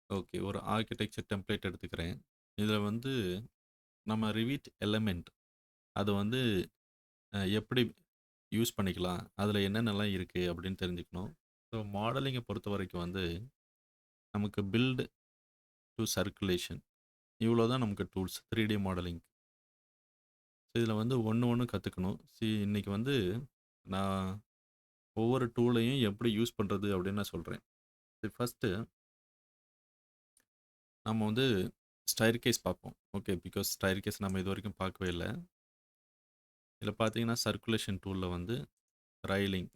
Okay. ஒரு architecture template எடுத்துக்கிறேன். இதில வந்து நம்ம ரிவீட் எலமெண்ட் அத வந்து எப்படி யூஸ் பண்ணிக்கலாம்? அதில என்னென்னலாம் இருக்கு அப்படின்னு தெரிஞ்சுக்கணும். ஸோ மாடலிங்க பொறுத்தவரைக்கும் வந்து நமக்கு பில்ட் டூ சர்க்குலேஷன் இவ்வளோ தான் நமக்கு டூல்ஸ் 3D மாடலிங். இதில வந்து ஒண்ணு ஒண்ணு கத்துக்கணும். இன்னைக்கு வந்து நான் ஒவ்வொரு டூலையும் எப்படி யூஸ் பண்றது அப்படின்னு நான் சொல்றேன். ஃபர்ஸ்ட்டு நம்ம வந்து ஸ்டைர்கேஸ் பார்ப்போம். ஓகே. பிகாஸ் ஸ்டைர்கேஸ் நம்ம இதுவரைக்கும் பார்க்கவே இல்ல. இதில பார்த்தீங்கன்னா, சர்க்குலேஷன் டூல்ல வந்து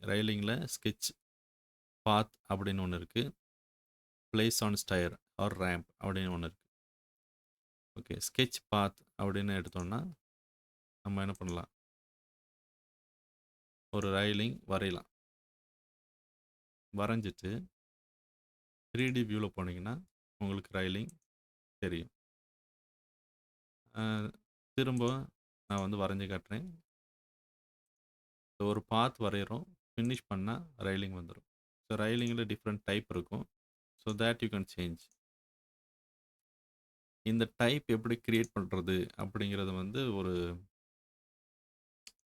ரெய்லிங்ல ஸ்கெட்ச் பாத் அப்படின்னு ஒண்ணு இருக்கு. Place on stair or ramp அப்படின்னு ஒண்ணு இருக்கு. ஓகே. ஸ்கெட்ச் பாத் அப்படின்னு எடுத்தோம்னா, நம்ம என்ன பண்ணலாம்? ஒரு ரெய்லிங் வரையலாம். வரைஞ்சிட்டு 3D வியூல போனீங்கன்னா, உங்களுக்கு ரெய்லிங் தெரியும். அ திரும்ப நான் வந்து வரைஞ்சு காட்டுறேன். ஒரு பாத் வரையறோம். ஃபினிஷ் பண்ணா ரெய்லிங் வந்துரும். ஸோ ரெய்லிங்ல டிஃபரெண்ட் டைப் இருக்கும். So that you can change. இந்த டைப் எப்படி கிரியேட் பண்றது? அப்படிங்கிறது வந்து ஒரு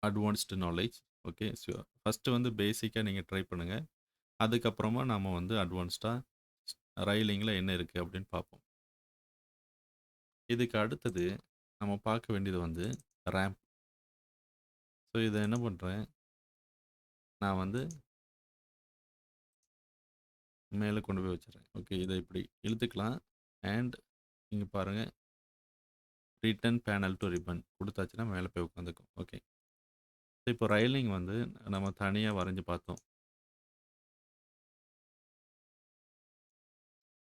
advanced knowledge. Okay. So first வந்து பேசிக்கா நீங்க ட்ரை பண்ணுங்க. அதுக்கப்புறமா நாம வந்து அட்வான்ஸ்டா ரெய்லிங்ல என்ன இருக்கு அப்படின்னு பார்ப்போம். இதுக்கு அடுத்தது நம்ம பார்க்க வேண்டியது வந்து ரேம்ப். ஸோ இத என்ன பண்றேன், நான் வந்து மேல கொண்டு போய் வச்சுர்றேன். ஓகே. இத இப்படி இழுத்துக்கலாம். அண்ட் இங்க பாருங்க ரிட்டர்ன் பேனல் டூ ரிப்பன் குடுத்தாச்சுன்னா மேல போய் உட்காந்துக்கும். ஓகே. இப்போ ரெய்லிங் வந்து நம்ம தனியா வரைஞ்சு பார்த்தோம்.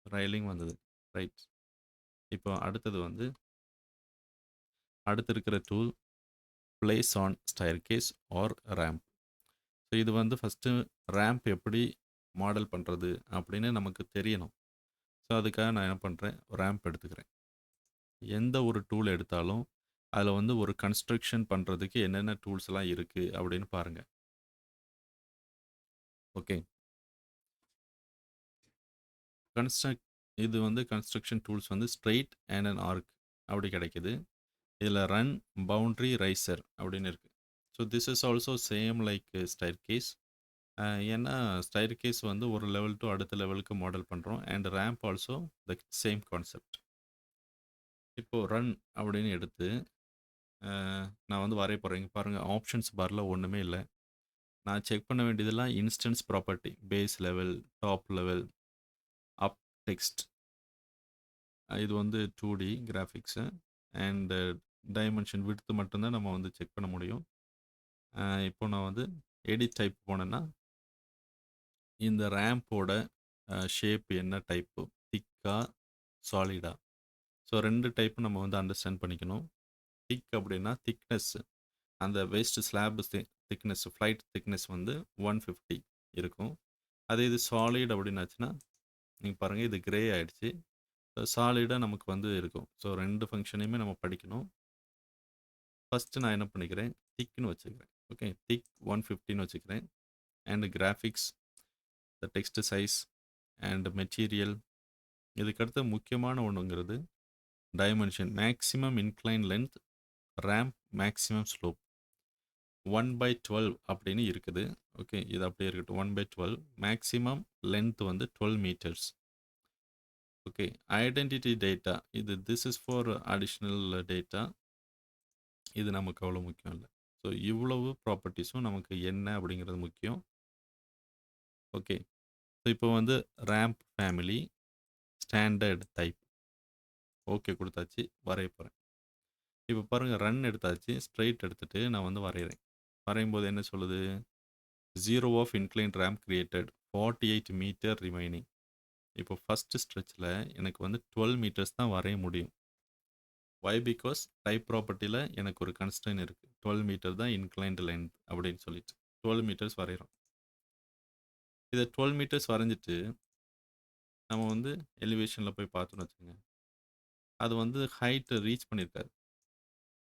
ரெய்லிங் வந்தது. ரைட். இப்போ அடுத்தது வந்து அடுத்து இருக்கிற tool place on staircase or ramp. So இது வந்து ஃபர்ஸ்ட்டு ரேம்ப் எப்படி மாடல் பண்றது அப்படின்னு நமக்கு தெரியணும். ஸோ அதுக்காக நான் என்ன பண்றேன், ரேம்ப் எடுத்துக்கிறேன். எந்த ஒரு டூல் எடுத்தாலும், அதில வந்து ஒரு கன்ஸ்ட்ரக்ஷன் பண்றதுக்கு என்னென்ன டூல்ஸ்லாம் இருக்கு அப்படின்னு பாருங்க. ஓகே. கன்ஸ்ட்ரக்ட் இது வந்து கன்ஸ்ட்ரக்ஷன் டூல்ஸ் வந்து ஸ்ட்ரெய்ட் அண்ட் அன் ஆர்க் அப்படி கிடைக்குது. இதில ரன், பவுண்டரி, ரைசர் அப்படின்னு இருக்கு. So this is also same like staircase. ஏன்னா ஸ்டேர்கேஸ் வந்து ஒரு லெவல் டூ அடுத்த லெவலுக்கு மாடல் பண்றோம். And ramp also the same concept. இப்போ ரன் அப்படின்னு எடுத்து நான் வந்து வரைய போறேன். இங்க பாருங்க ஆப்ஷன்ஸ் பார்ல ஒண்ணுமே இல்ல. நான் செக் பண்ண வேண்டியதெல்லாம் instance property, base level, top level, up text. இது வந்து 2D graphics. And dimension width மட்டும் தான் நம்ம வந்து செக் பண்ண முடியும். இப்போ நான் வந்து எடிட் டைப் போனேன்னா, இந்த ரேம்போட ஷேப் என்ன டைப்பு? திக்கா? சாலிடா? ஸோ 2 டைப் நம்ம வந்து அண்டர்ஸ்டாண்ட் பண்ணிக்கணும். திக் அப்படின்னா திக்னஸ். அந்த waste slab thickness, flight thickness வந்து 150 இருக்கும். அதே இது சாலிட் அப்படின்னாச்சுன்னா, நீங்க பாருங்க இது கிரே ஆயிடுச்சு. சாலிடா நமக்கு வந்து இருக்கும். ஸோ 2 ஃபங்ஷனையுமே நம்ம படிக்கணும். ஃபர்ஸ்ட்டு நான் என்ன பண்ணிக்கிறேன், திக்ன்னு வச்சுக்கிறேன். ஓகே. திக் 150ன்னு வச்சுக்கிறேன். And graphics, the text size and material. இதுக்கடுத்து முக்கியமான ஒண்ணுங்கிறது dimension, maximum incline length, ramp maximum slope. 1/12 அப்படின்னு இருக்குது. ஓகே. இது அப்படியே இருக்கட்டும். 1/12 மேக்ஸிமம் லென்த் வந்து 12 metres. Okay. Identity data this is for additional data. இது நமக்கு அவ்வளோ முக்கியம் இல்ல. ஸோ இவ்வளவு ப்ராப்பர்ட்டீஸும் நமக்கு என்ன அப்படிங்கிறது முக்கியம். ஓகே. ஸோ இப்போ வந்து ramp family, standard type. Okay குடுத்தாச்சு. வரைய போறேன். இப்போ பாருங்க ரன் எடுத்தாச்சு. ஸ்ட்ரெய்ட் எடுத்துட்டு நான் வந்து வரையறேன். வரையும்போது என்ன சொல்லுது? 0 of inclined ramp created. 48 metre remaining. இப்போ ஃபர்ஸ்ட் ஸ்ட்ரெச்ல எனக்கு வந்து 12 மீட்டர்ஸ் தான் வரைய முடியும். வை? பிகாஸ் டைப் ப்ராப்பர்ட்டில எனக்கு ஒரு கன்ஸ்ட்ரெயின் இருக்கு. 12 மீட்டர் தான் இன்க்ளைன்ட் லென்த் அப்படின்னு சொல்லிட்டு. 12 மீட்டர்ஸ் வரையறோம். இத 12 மீட்டர்ஸ் வரைஞ்சிட்டு, நம்ம வந்து எலிவேஷன்ல போய் பார்த்தோம்னு வச்சுக்கோங்க. அது வந்து ஹைட் ரீச் பண்ணியிருக்காது.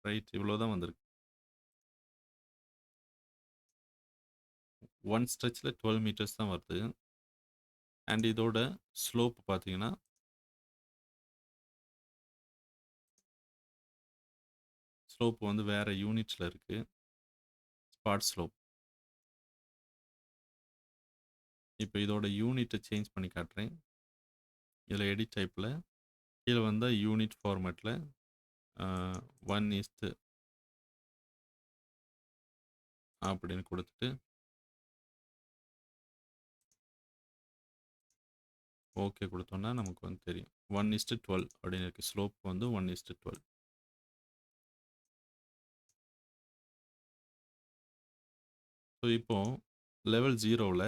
ரைட். இவ்வளோ தான் வந்திருக்கு. ஒன் ஸ்ட்ரெச்ல 12 மீட்டர்ஸ் தான் வருது. அண்ட் இதோட ஸ்லோப் பார்த்தீங்கன்னா, ஸ்லோப் வந்து வேற யூனிட்ல இருக்கு. Spot slope. இப்போ இதோட யூனிட்ட சேஞ்ச் பண்ணி காட்டுறேன். இதில எடிட் டைப்ல கீழ வந்தா யூனிட் ஃபார்மேட்ல 1:, அப்படின்னு குடுத்துட்டு ஓகே குடுத்தோம்னா நமக்கு வந்து தெரியும். 1:12 அப்படின்னு இருக்கு. ஸ்லோப் வந்து 1:12. ஸோ இப்போ லெவல் 0ல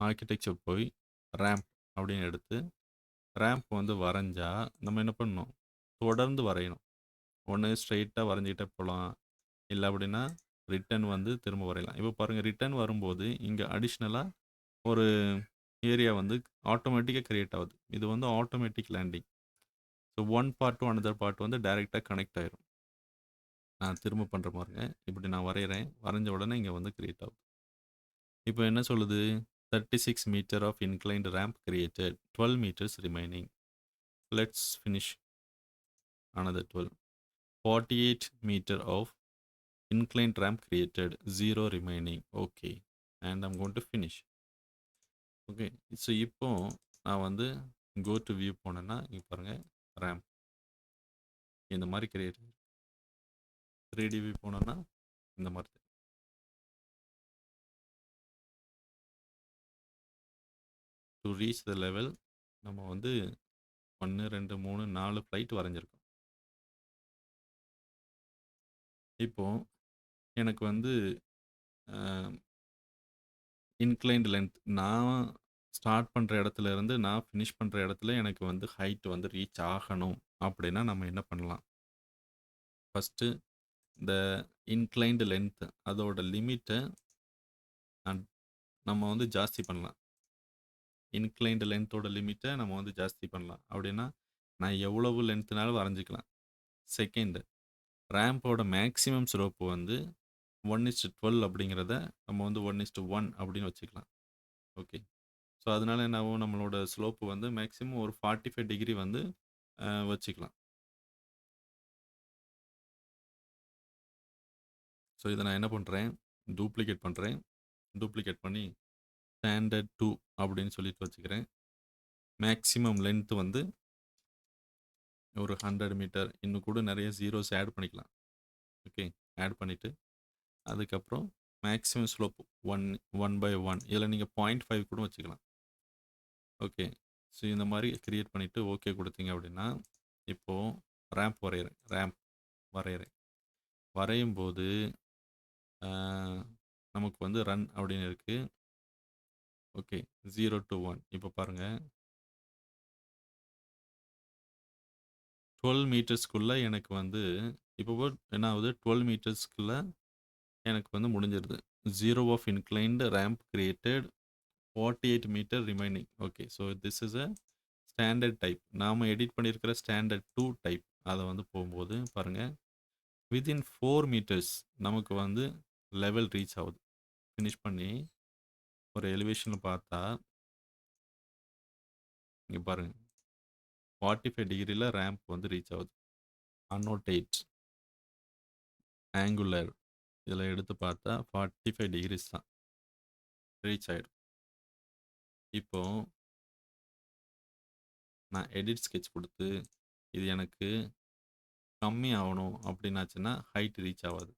ஆர்க்கிடெக்சர் போய் ரேம்ப் அப்படின்னு எடுத்து ரேம்ப் வந்து வரைஞ்சா நம்ம என்ன பண்ணணும்? தொடர்ந்து வரையணும். ஒண்ணு ஸ்ட்ரெயிட்டா வரைஞ்சுக்கிட்டே போலாம். இல்ல அப்படின்னா ரிட்டர்ன் வந்து திரும்ப வரையலாம். இப்போ பாருங்க ரிட்டர்ன் வரும்போது இங்க அடிஷனலா ஒரு ஏரியா வந்து ஆட்டோமேட்டிக்கா கிரியேட் ஆகுது. இது வந்து automatic landing. So one part to another part வந்து டைரக்ட்டா கனெக்ட் ஆயிரும். நான் திரும்ப பண்றேன் பாருங்க. இப்படி நான் வரையறேன். வரைஞ்ச உடனே இங்க வந்து கிரியேட் ஆகுது. இப்போ என்ன சொல்லுது? 36 metre of inclined ramp created. 12 metres remaining. Let's finish another 12. 48 meter of inclined ramp created. 0 remaining. Okay. And I'm going to finish. Okay. So இப்போ நான் வந்து கோ டு வியூ போனேன்னா, இங்க பாருங்க ரேம்ப் இந்த மாரி கிரியேட் 3D வியூ போனோம்னா இந்த மாரி. டு ரீச் த லெவல் நம்ம வந்து 1, 2, 3, 4 ஃப்ளைட் வரைஞ்சிருக்கோம். இப்போ எனக்கு வந்து அ இன்க்ளைன்ட் லென்த் நான் ஸ்டார்ட் பண்ற இடத்துல இருந்து நான் ஃபினிஷ் பண்ற இடத்துல எனக்கு வந்து ஹைட் வந்து ரீச் ஆகணும் அப்படின்னா நம்ம என்ன பண்ணலாம்? ஃபர்ஸ்ட்டு இந்த இன்க்ளைன்டு லென்த் அதோட லிமிட்ட நம்ம வந்து ஜாஸ்தி பண்ணலாம். இன்க்ளைன்டு லென்த்தோட லிமிட்ட நம்ம வந்து ஜாஸ்தி பண்ணலாம். அப்படின்னா நான் எவ்வளவு லென்த்னாலும் வரைஞ்சிக்கலாம். செகண்ட் ரேம்போட மேக்ஸிமம் ஸ்லோப் வந்து 1:12 அப்படிங்கிறத நம்ம வந்து 1:1 அப்படின்னு வச்சுக்கலாம். ஓகே. ஸோ அதனால என்ன ஆகும்? நம்மளோட ஸ்லோப் வந்து மேக்ஸிமம் ஒரு 45 டிகிரி வந்து வச்சுக்கலாம். ஸோ இத நான் என்ன பண்றேன்? டூப்ளிகேட் பண்றேன். டூப்ளிகேட் பண்ணி ஸ்டாண்டர்ட் 2 அப்படின்னு சொல்லிட்டு வச்சுக்கிறேன். மேக்ஸிமம் லென்த் வந்து ஒரு 100 மீட்டர். இன்னும் கூட நிறைய ஜீரோஸ் ஆட் பண்ணிக்கலாம். ஓகே. ஆட் பண்ணிட்டு அதுக்கப்புறம் மேக்ஸிமம் ஸ்லோப் 1/1 இதில் நீங்கள் 0.5 கூட வச்சுக்கலாம். ஓகே. ஸோ இந்த மாதிரி கிரியேட் பண்ணிவிட்டு ஓகே கொடுத்தீங்க அப்படின்னா இப்போது ரேம்ப் வரைகிறேன். ரேம்ப் வரைகிறேன். வரையும் போது நமக்கு வந்து ரன் அப்படின்னு இருக்குது. ஓகே. 0 to 1 இப்போ பாருங்கள் 12 மீட்டர்ஸ்க்குள்ளே எனக்கு வந்து இப்போ என்ன ஆகுது 12 மீட்டர்ஸ்க்குள்ளே எனக்கு வந்து முடிஞ்சிருது. 0 of inclined ramp created 48 metre remaining. Okay. So this is a standard type. நாம் எடிட் பண்ணியிருக்கிற ஸ்டாண்டர்ட் 2 டைப். அதை வந்து போகும்போது பாருங்கள் வித்தின் 4 மீட்டர்ஸ் நமக்கு வந்து லெவல் ரீச் ஆகுது. ஃபினிஷ் பண்ணி ஒரு எலிவேஷனில் பார்த்தா இங்கே பாருங்கள் 45 டிகிரியில் ரேம்ப் வந்து ரீச் ஆகுது. அன்னோட்டேட் ஆங்குலர் இதில் எடுத்து பார்த்தா 45 டிகிரிஸ் தான் ரீச் ஆகிடும். இப்போ நான் எடிட் ஸ்கெட்ச் கொடுத்து இது எனக்கு கம்மி ஆகணும் அப்படின்னாச்சுன்னா ஹைட் ரீச் ஆகாது.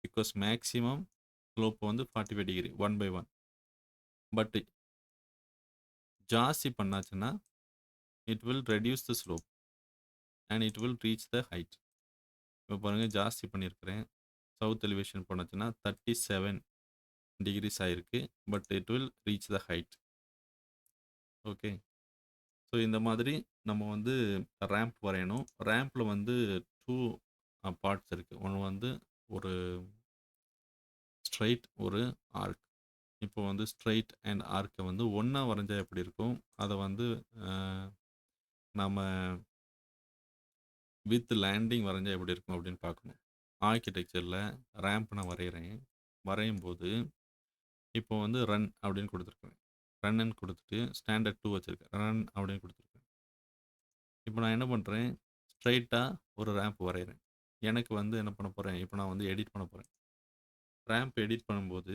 பிகாஸ் மேக்ஸிமம் ஸ்லோப் வந்து 45 டிகிரி 1/1. பட் ஜாஸ்தி பண்ணாச்சுன்னா it will reduce the slope and it will reach the height. இப்போ பாருங்கள் ஜாஸ்தி பண்ணியிருக்கிறேன். சவுத் எலிவேஷன் போனாச்சுன்னா 37 டிகிரிஸ் ஆகிருக்கு. But it will reach the height. Okay. So இந்த மாதிரி நம்ம வந்து ரேம்ப் வரையணும். ரேம்பில் வந்து 2 பார்ட்ஸ் இருக்குது. ஒன்று வந்து ஒரு ஸ்ட்ரைட் ஒரு ஆர்க். இப்போ வந்து ஸ்ட்ரைட் அண்ட் ஆர்க்கை வந்து ஒன்றா வரைஞ்சா எப்படி இருக்கும் அதை வந்து நம்ம வித் லேண்டிங் வரைஞ்சா எப்படி இருக்கும் அப்படின்னு பார்க்கணும். ஆர்கிடெக்சரில் ரேம்ப் நான் வரைகிறேன். வரையும் போது இப்போ வந்து ரன் அப்படின்னு கொடுத்துருக்கேன். ரன்னு கொடுத்துட்டு ஸ்டாண்டர்ட் 2 வச்சுருக்கேன். ரன் அப்படின்னு கொடுத்துருக்கேன். இப்போ நான் என்ன பண்ணுறேன் ஸ்ட்ரைட்டாக ஒரு ரேம்ப் வரைகிறேன். எனக்கு வந்து என்ன பண்ண போறேன், இப்போ நான் வந்து எடிட் பண்ண போறேன். ரேம்ப் எடிட் பண்ணும்போது,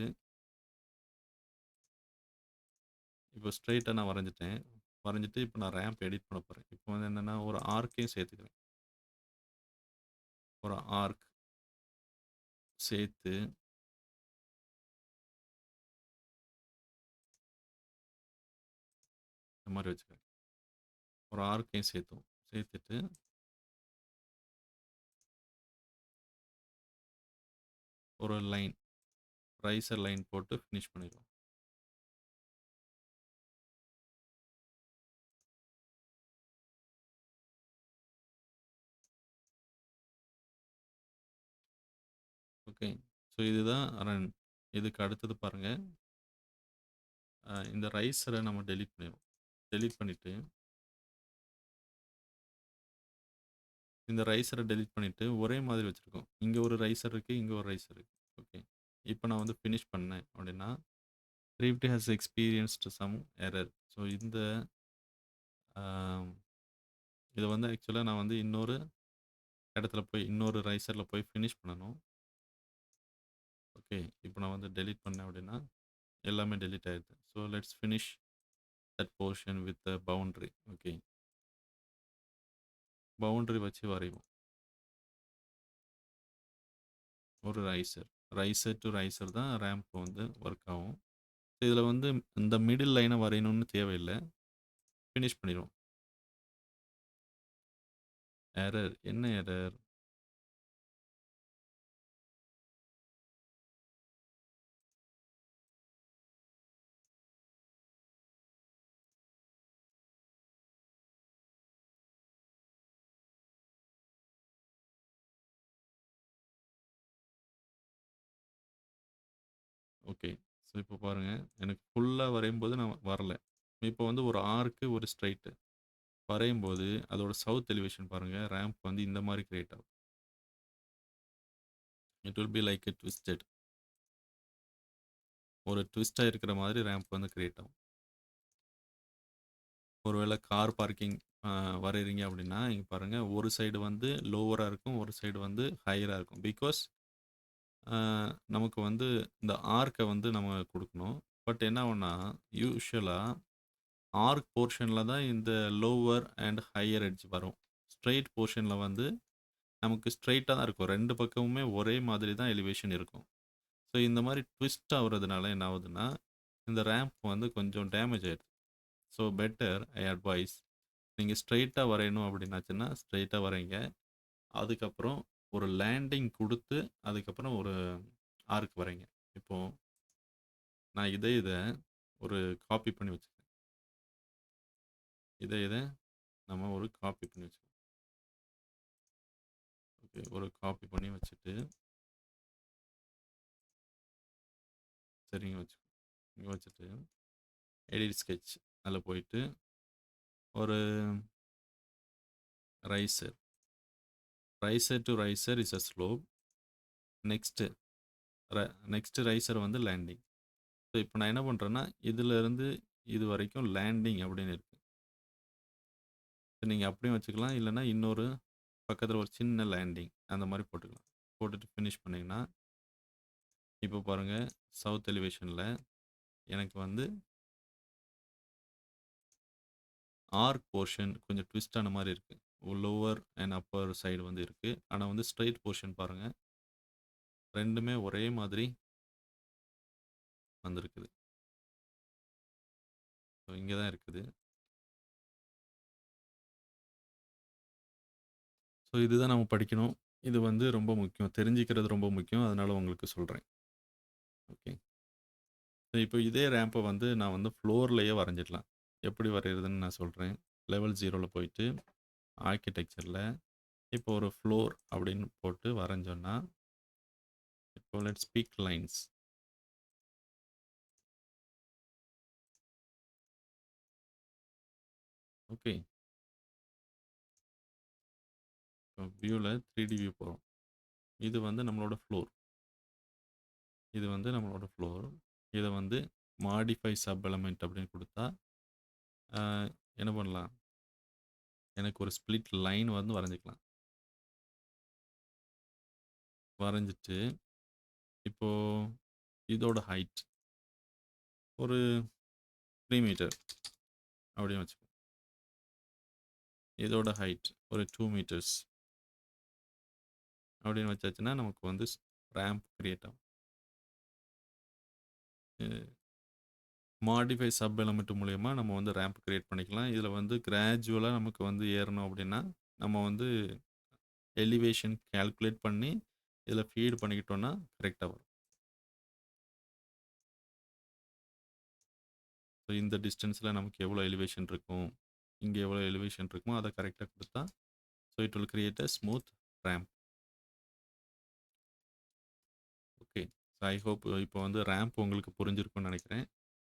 இப்போ ஸ்ட்ரெயிட்டா நான் வரைஞ்சுட்டேன். வரைஞ்சுட்டு இப்போ நான் ரேம்ப் எடிட் பண்ண போறேன். இப்போ வந்து என்னன்னா, ஒரு ஆர்க்கையும் சேர்த்துக்கிறேன். ஒரு ஆர்க் சேர்த்து இந்த மாரி வச்சுக்கிறேன். ஒரு ஆர்க்கையும் சேர்த்துட்டு ஒரு லைன், ரைசர் லைன் போட்டு ஃபினிஷ் பண்ணிருவோம். ஓகே. ஸோ இதுதான் ரன். இதுக்கு அடுத்தது பாருங்க. இந்த ரைசரை நம்ம டெலீட் பண்ணிருவோம். டெலீட் பண்ணிட்டு, இந்த ரைசரை டெலீட் பண்ணிட்டு ஒரே மாதிரி வச்சிருக்கோம். இங்க ஒரு ரைசர் இருக்கு, இங்க ஒரு ரைசர் இருக்கு. ஓகே. இப்போ நான் வந்து ஃபினிஷ் பண்ணேன் அப்படின்னா, Script has experienced some error. So இந்த இதை வந்து ஆக்சுவலாக நான் வந்து இன்னொரு இடத்துல போய் இன்னொரு ரைசரில் போய் ஃபினிஷ் பண்ணணும். ஓகே. இப்போ நான் வந்து டெலீட் பண்ணேன் அப்படின்னா எல்லாமே டெலீட் ஆயிடுது. So let's finish that portion with the boundary. Okay. Boundary வச்சு வரைவோம். ஒரு ரைசர், ரைசர் டு ரைசர் தான் ரேம்ப் வந்து ஒர்க் ஆகும். இதில் வந்து இந்த மிடில் லைனை வரையணும்னு தேவையில்லை. ஃபினிஷ் பண்ணிடுவோம். எரர், என்ன எரர்? ஓகே. ஸோ இப்போ பாருங்க, எனக்கு ஃபுல்லாக வரையும்போது நான் வரல. இப்போ வந்து ஒரு ஆர்க்கு ஒரு ஸ்ட்ரைட்டு வரையும்போது அதோட சவுத் எலிவேஷன் பாருங்க, ரேம்ப் வந்து இந்த மாதிரி கிரியேட் ஆகும். It will be like twisted. ஒரு ட்விஸ்டாக இருக்கிற மாதிரி ரேம்ப் வந்து கிரியேட் ஆகும். ஒருவேளை கார் பார்க்கிங் வரைகிறீங்க அப்படின்னா இங்கே பாருங்கள், ஒரு சைடு வந்து லோவராக இருக்கும், ஒரு சைடு வந்து ஹையராக இருக்கும். பிகாஸ் நமக்கு வந்து இந்த ஆர்க்கை வந்து நம்ம கொடுக்கணும். பட் என்ன ஆகும்னா, யூஷுவலாக ஆர்க் போர்ஷனில் தான் இந்த லோவர் அண்ட் ஹையர் எட்ஜ் வரும். ஸ்ட்ரெயிட் போர்ஷனில் வந்து நமக்கு ஸ்ட்ரெயிட்டாக தான் இருக்கும். ரெண்டு பக்கமுமே ஒரே மாதிரி தான் எலிவேஷன் இருக்கும். ஸோ இந்த மாதிரி ட்விஸ்ட் ஆகுறதுனால என்ன ஆகுதுன்னா, இந்த ரேம்ப் வந்து கொஞ்சம் டேமேஜ் ஆயிடுது. ஸோ பெட்டர் ஐ அட்வைஸ், நீங்கள் ஸ்ட்ரெயிட்டாக வரையணும் அப்படின்னாச்சுன்னா ஸ்ட்ரெயிட்டாக வரைங்க. அதுக்கப்புறம் ஒரு லேண்டிங் கொடுத்து அதுக்கப்புறம் ஒரு ஆர்க் வரைங்க. இப்போ நான் இதை ஒரு காப்பி பண்ணி வச்சுக்கிறேன். இதை நம்ம ஒரு காப்பி பண்ணி வச்சுக்கோம். ஓகே, ஒரு காப்பி பண்ணி வச்சுட்டு சரிங்க வச்சுக்கோ. இங்கே வச்சுட்டு எடிட் ஸ்கெட்ச் அதில் போயிட்டு ஒரு riser, riser to riser is a slope. Next riser வந்து லேண்டிங். ஸோ இப்போ நான் என்ன பண்ணுறேன்னா, இதிலிருந்து இது வரைக்கும் லேண்டிங் அப்படின்னு இருக்கு. நீங்கள் அப்படியும் வச்சுக்கலாம், இல்லைன்னா இன்னொரு பக்கத்தில் ஒரு சின்ன லேண்டிங் அந்த மாதிரி போட்டுக்கலாம். போட்டுட்டு ஃபினிஷ் பண்ணிங்கன்னா இப்போ பாருங்கள், சவுத் எலிவேஷனில் எனக்கு வந்து ஆர்க் போர்ஷன் கொஞ்சம் ட்விஸ்ட் ஆன மாதிரி இருக்குது. லோவர் அண்ட் அப்பர் சைடு வந்து இருக்குது. ஆனால் வந்து ஸ்ட்ரைட் போர்ஷன் பாருங்கள், ரெண்டுமே ஒரே மாதிரி வந்திருக்குது. ஸோ இங்கே தான் இருக்குது. ஸோ இதுதான் நம்ம படிக்கணும். இது வந்து ரொம்ப முக்கியம். தெரிஞ்சுக்கிறது ரொம்ப முக்கியம். அதனால உங்களுக்கு சொல்கிறேன். ஓகே. இப்போ இதே ரேம்பை வந்து நான் வந்து ஃப்ளோர்லேயே வரைஞ்சிடலாம். எப்படி வரைகிறதுன்னு நான் சொல்கிறேன். லெவல் 0ல் போயிட்டு ஆர்கிடெக்சரில் இப்போ ஒரு ஃப்ளோர் அப்படின்னு போட்டு வரைஞ்சோன்னா, இப்போ லெட்ஸ் ஸ்பீக் லைன்ஸ். ஓகே. இப்போ வியூவில் 3D வியூ போகிறோம். இது வந்து நம்மளோட ஃப்ளோர். இது வந்து நம்மளோட ஃப்ளோர். இதை வந்து மாடிஃபை சப் எலமெண்ட் அப்படின்னு கொடுத்தா என்ன பண்ணலாம், எனக்கு ஒரு ஸ்ப்ளிட் லைன் வந்து வரைஞ்சிக்கலாம். வரைஞ்சிட்டு, இப்போ இதோட ஹைட் ஒரு 3 மீட்டர் அப்படின்னு வச்சுக்கோங்க. இதோட ஹைட் ஒரு 2 மீட்டர்ஸ் அப்படின்னு வச்சாச்சுன்னா, நமக்கு வந்து ரேம்ப் கிரியேட் ஆகும். மாடிஃபை சப் எலிமெண்ட் மூலியமா நம்ம வந்து ரேம்ப் கிரியேட் பண்ணிக்கலாம். இதில வந்து கிராஜுவலா நமக்கு வந்து ஏறணும் அப்படின்னா, நம்ம வந்து எலிவேஷன் கால்குலேட் பண்ணி, இதில ஃபீட் பண்ணிக்கிட்டோம்னா கரெக்ட்டா வரும். ஸோ இந்த டிஸ்டன்ஸ்ல நமக்கு எவ்வளோ எலிவேஷன் இருக்கும், இங்க எவ்வளோ எலிவேஷன் இருக்குமோ அத கரெக்ட்டா குடுத்தா, so it will create a smooth ramp. Okay. So I hope இப்போ வந்து ரேம்ப் உங்களுக்கு புரிஞ்சிருக்கும்னு நெனைக்கிறேன்.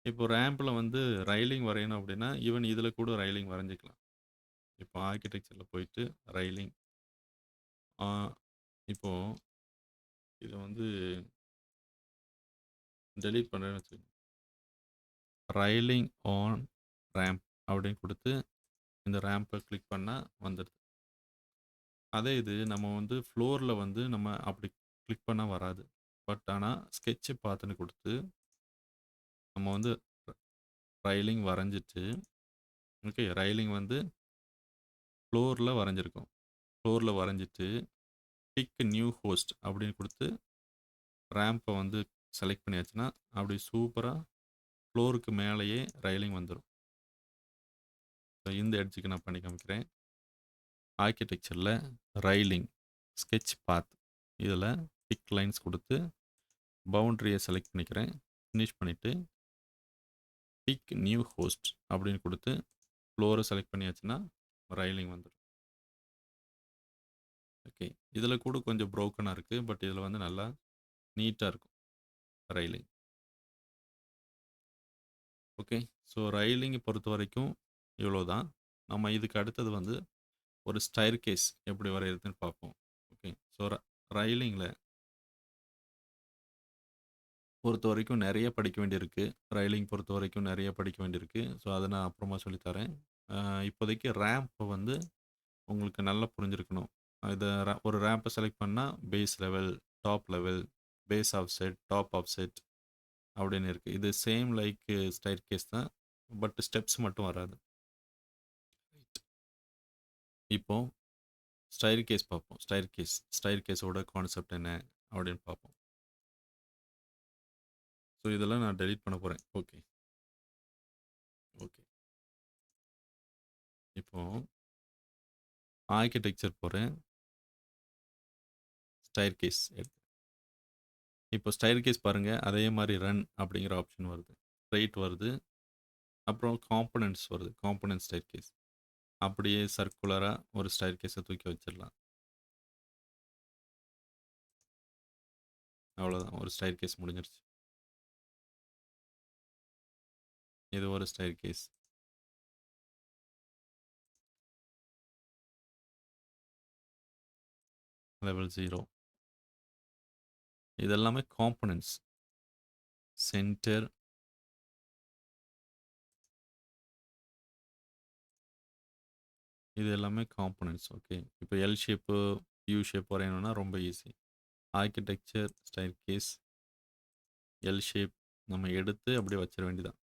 இப்போ ரேம்ப்ல வந்து ரயிலிங் வரையணும் அப்படின்னா, ஈவன் இதில கூட ரயிலிங் வரைஞ்சுக்கலாம். இப்போ ஆர்க்கிடெக்சர்ல போயிட்டு ரயிலிங் ஆ இப்போ இத வந்து டெலீட் பண்றேன்னு வச்சுக்கோங்க. ரயிலிங் ஆன் ரேம்ப் அப்படின்னு குடுத்து, இந்த ரேம்ப கிளிக் பண்ணா வந்துருது. அதே இது நம்ம வந்து ஃப்ளோர்ல வந்து நம்ம அப்படி கிளிக் பண்ணா வராது. பட் ஆனா ஸ்கெட்ச் பாத்ன்னு குடுத்து, நம்ம வந்து ரயிலிங் வரைஞ்சிட்டு, ஓகே ரயிலிங் வந்து ஃப்ளோர்ல வரைஞ்சிருக்கோம். ஃப்ளோர்ல வரைஞ்சிட்டு, பிக் நியூ ஹோஸ்ட் அப்படின்னு குடுத்து, ரேம்ப வந்து செலக்ட் பண்ணியாச்சுன்னா, அப்படி சூப்பரா ஃப்ளோருக்கு மேலேயே ரயிலிங் வந்துரும். ஸோ இந்த எட்ஜுக்கு நான் பண்ணி காமிக்கிறேன். ஆர்க்கிடெக்சர்ல ரயிலிங், ஸ்கெட்ச் பாத் இதில பிக் லைன்ஸ் குடுத்து, பவுண்டரிய செலக்ட் பண்ணிக்கிறேன். ஃபினிஷ் பண்ணிட்டு, பிக் நியூ ஹோஸ்ட் அப்படின்னு குடுத்து, ஃப்ளோர செலக்ட் பண்ணியாச்சுன்னா, ரயிலிங் வந்துரும். ஓகே. இதில கூட கொஞ்சம் ப்ரோக்கனா இருக்கு. பட் இதில வந்து நல்லா நீட்டா இருக்கும் ரயிலிங். ஓகே. ஸோ ரயிலிங் பொறுத்தவரைக்கும் இவ்வளோதான். நம்ம இதுக்கு அடுத்தது வந்து ஒரு ஸ்டைர்கேஸ் எப்படி வரையறதுன்னு பார்ப்போம். ஓகே. ஸோ ரயிலிங்ல பொறுத்தவரைக்கும் நெறைய படிக்க வேண்டியிருக்கு. ரயிலிங் பொறுத்தவரைக்கும் நெறைய படிக்க வேண்டியிருக்கு. ஸோ அத நான் அப்புறமா சொல்லி தரேன். அ இப்போதைக்கு ரேம்ப் வந்து உங்களுக்கு நல்லா புரிஞ்சிருக்கணும். இத ஒரு ரேம்ப செலக்ட் பண்ணா base level, top level, base offset, top offset அப்படின்னு இருக்கு. இது சேம் லைக் ஸ்டைர்கேஸ் தான். பட் ஸ்டெப்ஸ் மட்டும் வராது. இப்போ ஸ்டைர்கேஸ் பார்ப்போம். ஸ்டைர்கேஸோட கான்செப்ட் என்ன அப்படின்னு பார்ப்போம். ஸோ இதெல்லாம் நான் டெலீட் பண்ண போறேன். ஓகே. ஓகே. இப்போ ஆர்க்கிடெக்சர் போறேன். ஸ்டைர்கேஸ் இப்போ ஸ்டைர்கேஸ் பாருங்க. அதே மாரி ரன் அப்படிங்கிற ஆப்ஷன் வருது. ஸ்ட்ரெய்ட் வருது. அப்புறம் காம்போனன்ட்ஸ் வருது. காம்போனன்ட் ஸ்டைர்கேஸ். அப்படியே சர்க்குலரா ஒரு ஸ்டைர்கேஸ தூக்கி வச்சிரலாம். அவ்வளோதான். ஒரு ஸ்டைர்கேஸ் முடிஞ்சிருச்சு. இது ஒரு ஸ்டைர்கேஸ். லெவல் 0. இது எல்லாமே காம்போனன்ட்ஸ். சென்டர் இது எல்லாமே காம்போனன்ட்ஸ். ஓகே. இப்போ எல் ஷேப்பு, யூ ஷேப் வரையணும்னா ரொம்ப ஈஸி. ஆர்க்கிடெக்சர், ஸ்டைர்கேஸ், எல் ஷேப் நம்ம எடுத்து அப்படியே வச்சிர வேண்டியதான்.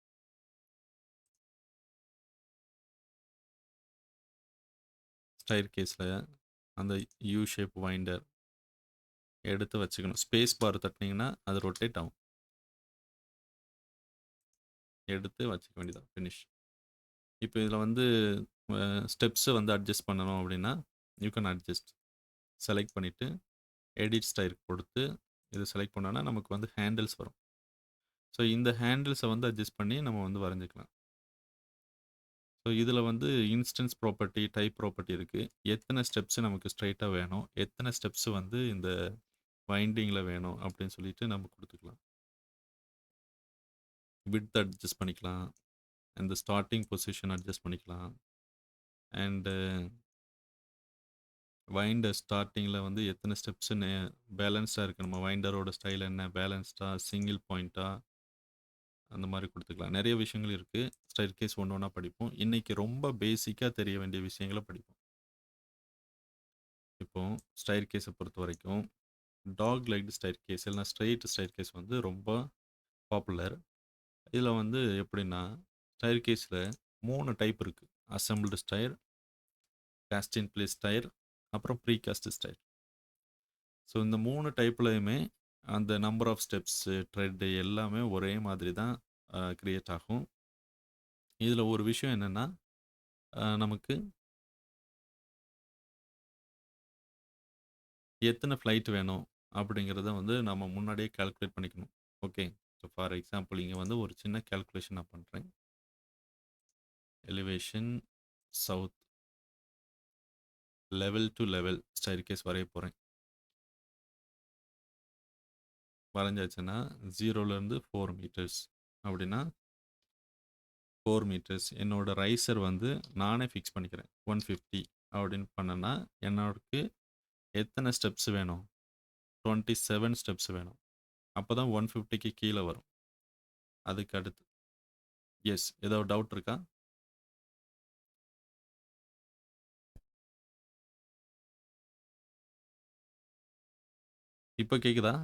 ஸ்டைர்கேஸ்ல அந்த யூ ஷேப் வைண்டர் எடுத்து வச்சுக்கணும். ஸ்பேஸ் பார் தட்டினீங்கன்னா அது ரொட்டேட் ஆகும். எடுத்து வச்சுக்க வேண்டியதான். ஃபினிஷ். இப்போ இதில வந்து ஸ்டெப்ஸ வந்து அட்ஜஸ்ட் பண்ணணும் அப்படின்னா, யூ கேன் அட்ஜஸ்ட். செலக்ட் பண்ணிட்டு, எடிட் ஸ்டைல் கொடுத்து, இத செலக்ட் பண்ணோம்னா நமக்கு வந்து ஹேண்டில்ஸ் வரும். ஸோ இந்த ஹேண்டில்ஸ வந்து அட்ஜஸ்ட் பண்ணி நம்ம வந்து வரைஞ்சுக்கலாம். ஸோ இதில வந்து இன்ஸ்டன்ஸ் ப்ராப்பர்ட்டி, டைப் ப்ராப்பர்ட்டி இருக்கு. எத்தன ஸ்டெப்ஸ் நமக்கு ஸ்ட்ரெய்ட்டா வேணும், எத்தன ஸ்டெப்ஸ் வந்து இந்த வைண்டிங்ல வேணும் அப்படின்னு சொல்லிட்டு நம்ம குடுத்துக்கலாம். விட்த் அட்ஜஸ்ட் பண்ணிக்கலாம். அந்த ஸ்டார்ட்டிங் பொசிஷன் அட்ஜஸ்ட் பண்ணிக்கலாம். அண்ட் வைண்டர் ஸ்டார்ட்டிங்கில வந்து எத்தனை ஸ்டெப்ஸ்ன்னு பேலன்ஸ்டா இருக்கணுமா? வைண்டரோட ஸ்டைல் என்ன? பேலன்ஸ்டா, சிங்கிள் பாயிண்ட்டா அந்த மாரி குடுத்துக்கலாம். நெறைய விஷயங்கள் இருக்கு. ஸ்டைர்கேஸ் ஒண்ணு ஒண்ணா படிப்போம். இன்னைக்கு ரொம்ப பேசிக்கா தெரிய வேண்டிய விஷயங்கள படிப்போம். இப்போ ஸ்டைர்கேஸ பொறுத்தவரைக்கும், டாக் லெக்டு ஸ்டைர் கேஸ் இல்லைனா ஸ்ட்ரெயிட் ஸ்டைர் கேஸ் வந்து ரொம்ப பாப்புலர். இதில் வந்து எப்படின்னா ஸ்டைர் கேஸில் 3 டைப் இருக்குது. Assembled stair, cost in place stair, அப்புறம் ப்ரீ காஸ்ட் ஸ்டைர். ஸோ இந்த 3 டைப்லையுமே அந்த நம்பர் ஆஃப் ஸ்டெப்ஸு, த்ரெட்டு எல்லாமே ஒரே மாதிரி தான் கிரியேட் ஆகும். இதில் ஒரு விஷயம் என்னென்னா நமக்கு எத்தனை ஃப்ளைட் வேணும் அப்படிங்கிறத வந்து நம்ம முன்னாடியே கால்குலேட் பண்ணிக்கணும். ஓகே. ஸோ ஃபார் எக்ஸாம்பிள் இங்கே வந்து ஒரு சின்ன கால்குலேஷன் நான் பண்ணுறேன். Elevation south level to level staircase வரைய போகிறேன். வரைஞ்சாச்சுன்னா 0லேருந்து 4 மீட்டர்ஸ் அப்படின்னா 4 மீட்டர்ஸ். என்னோட ரைசர் வந்து நானே ஃபிக்ஸ் பண்ணிக்கிறேன் 150 அப்படின்னு பண்ணேன்னா என்னோடக்கு எத்தனை ஸ்டெப்ஸ் வேணும்? 27 ஸ்டெப்ஸ் வேணும். அப்போ தான் 150க்கு கீழே வரும். அதுக்கு அடுத்து எஸ். ஏதாவது டவுட் இருக்கா? இப்போ கேட்குதா?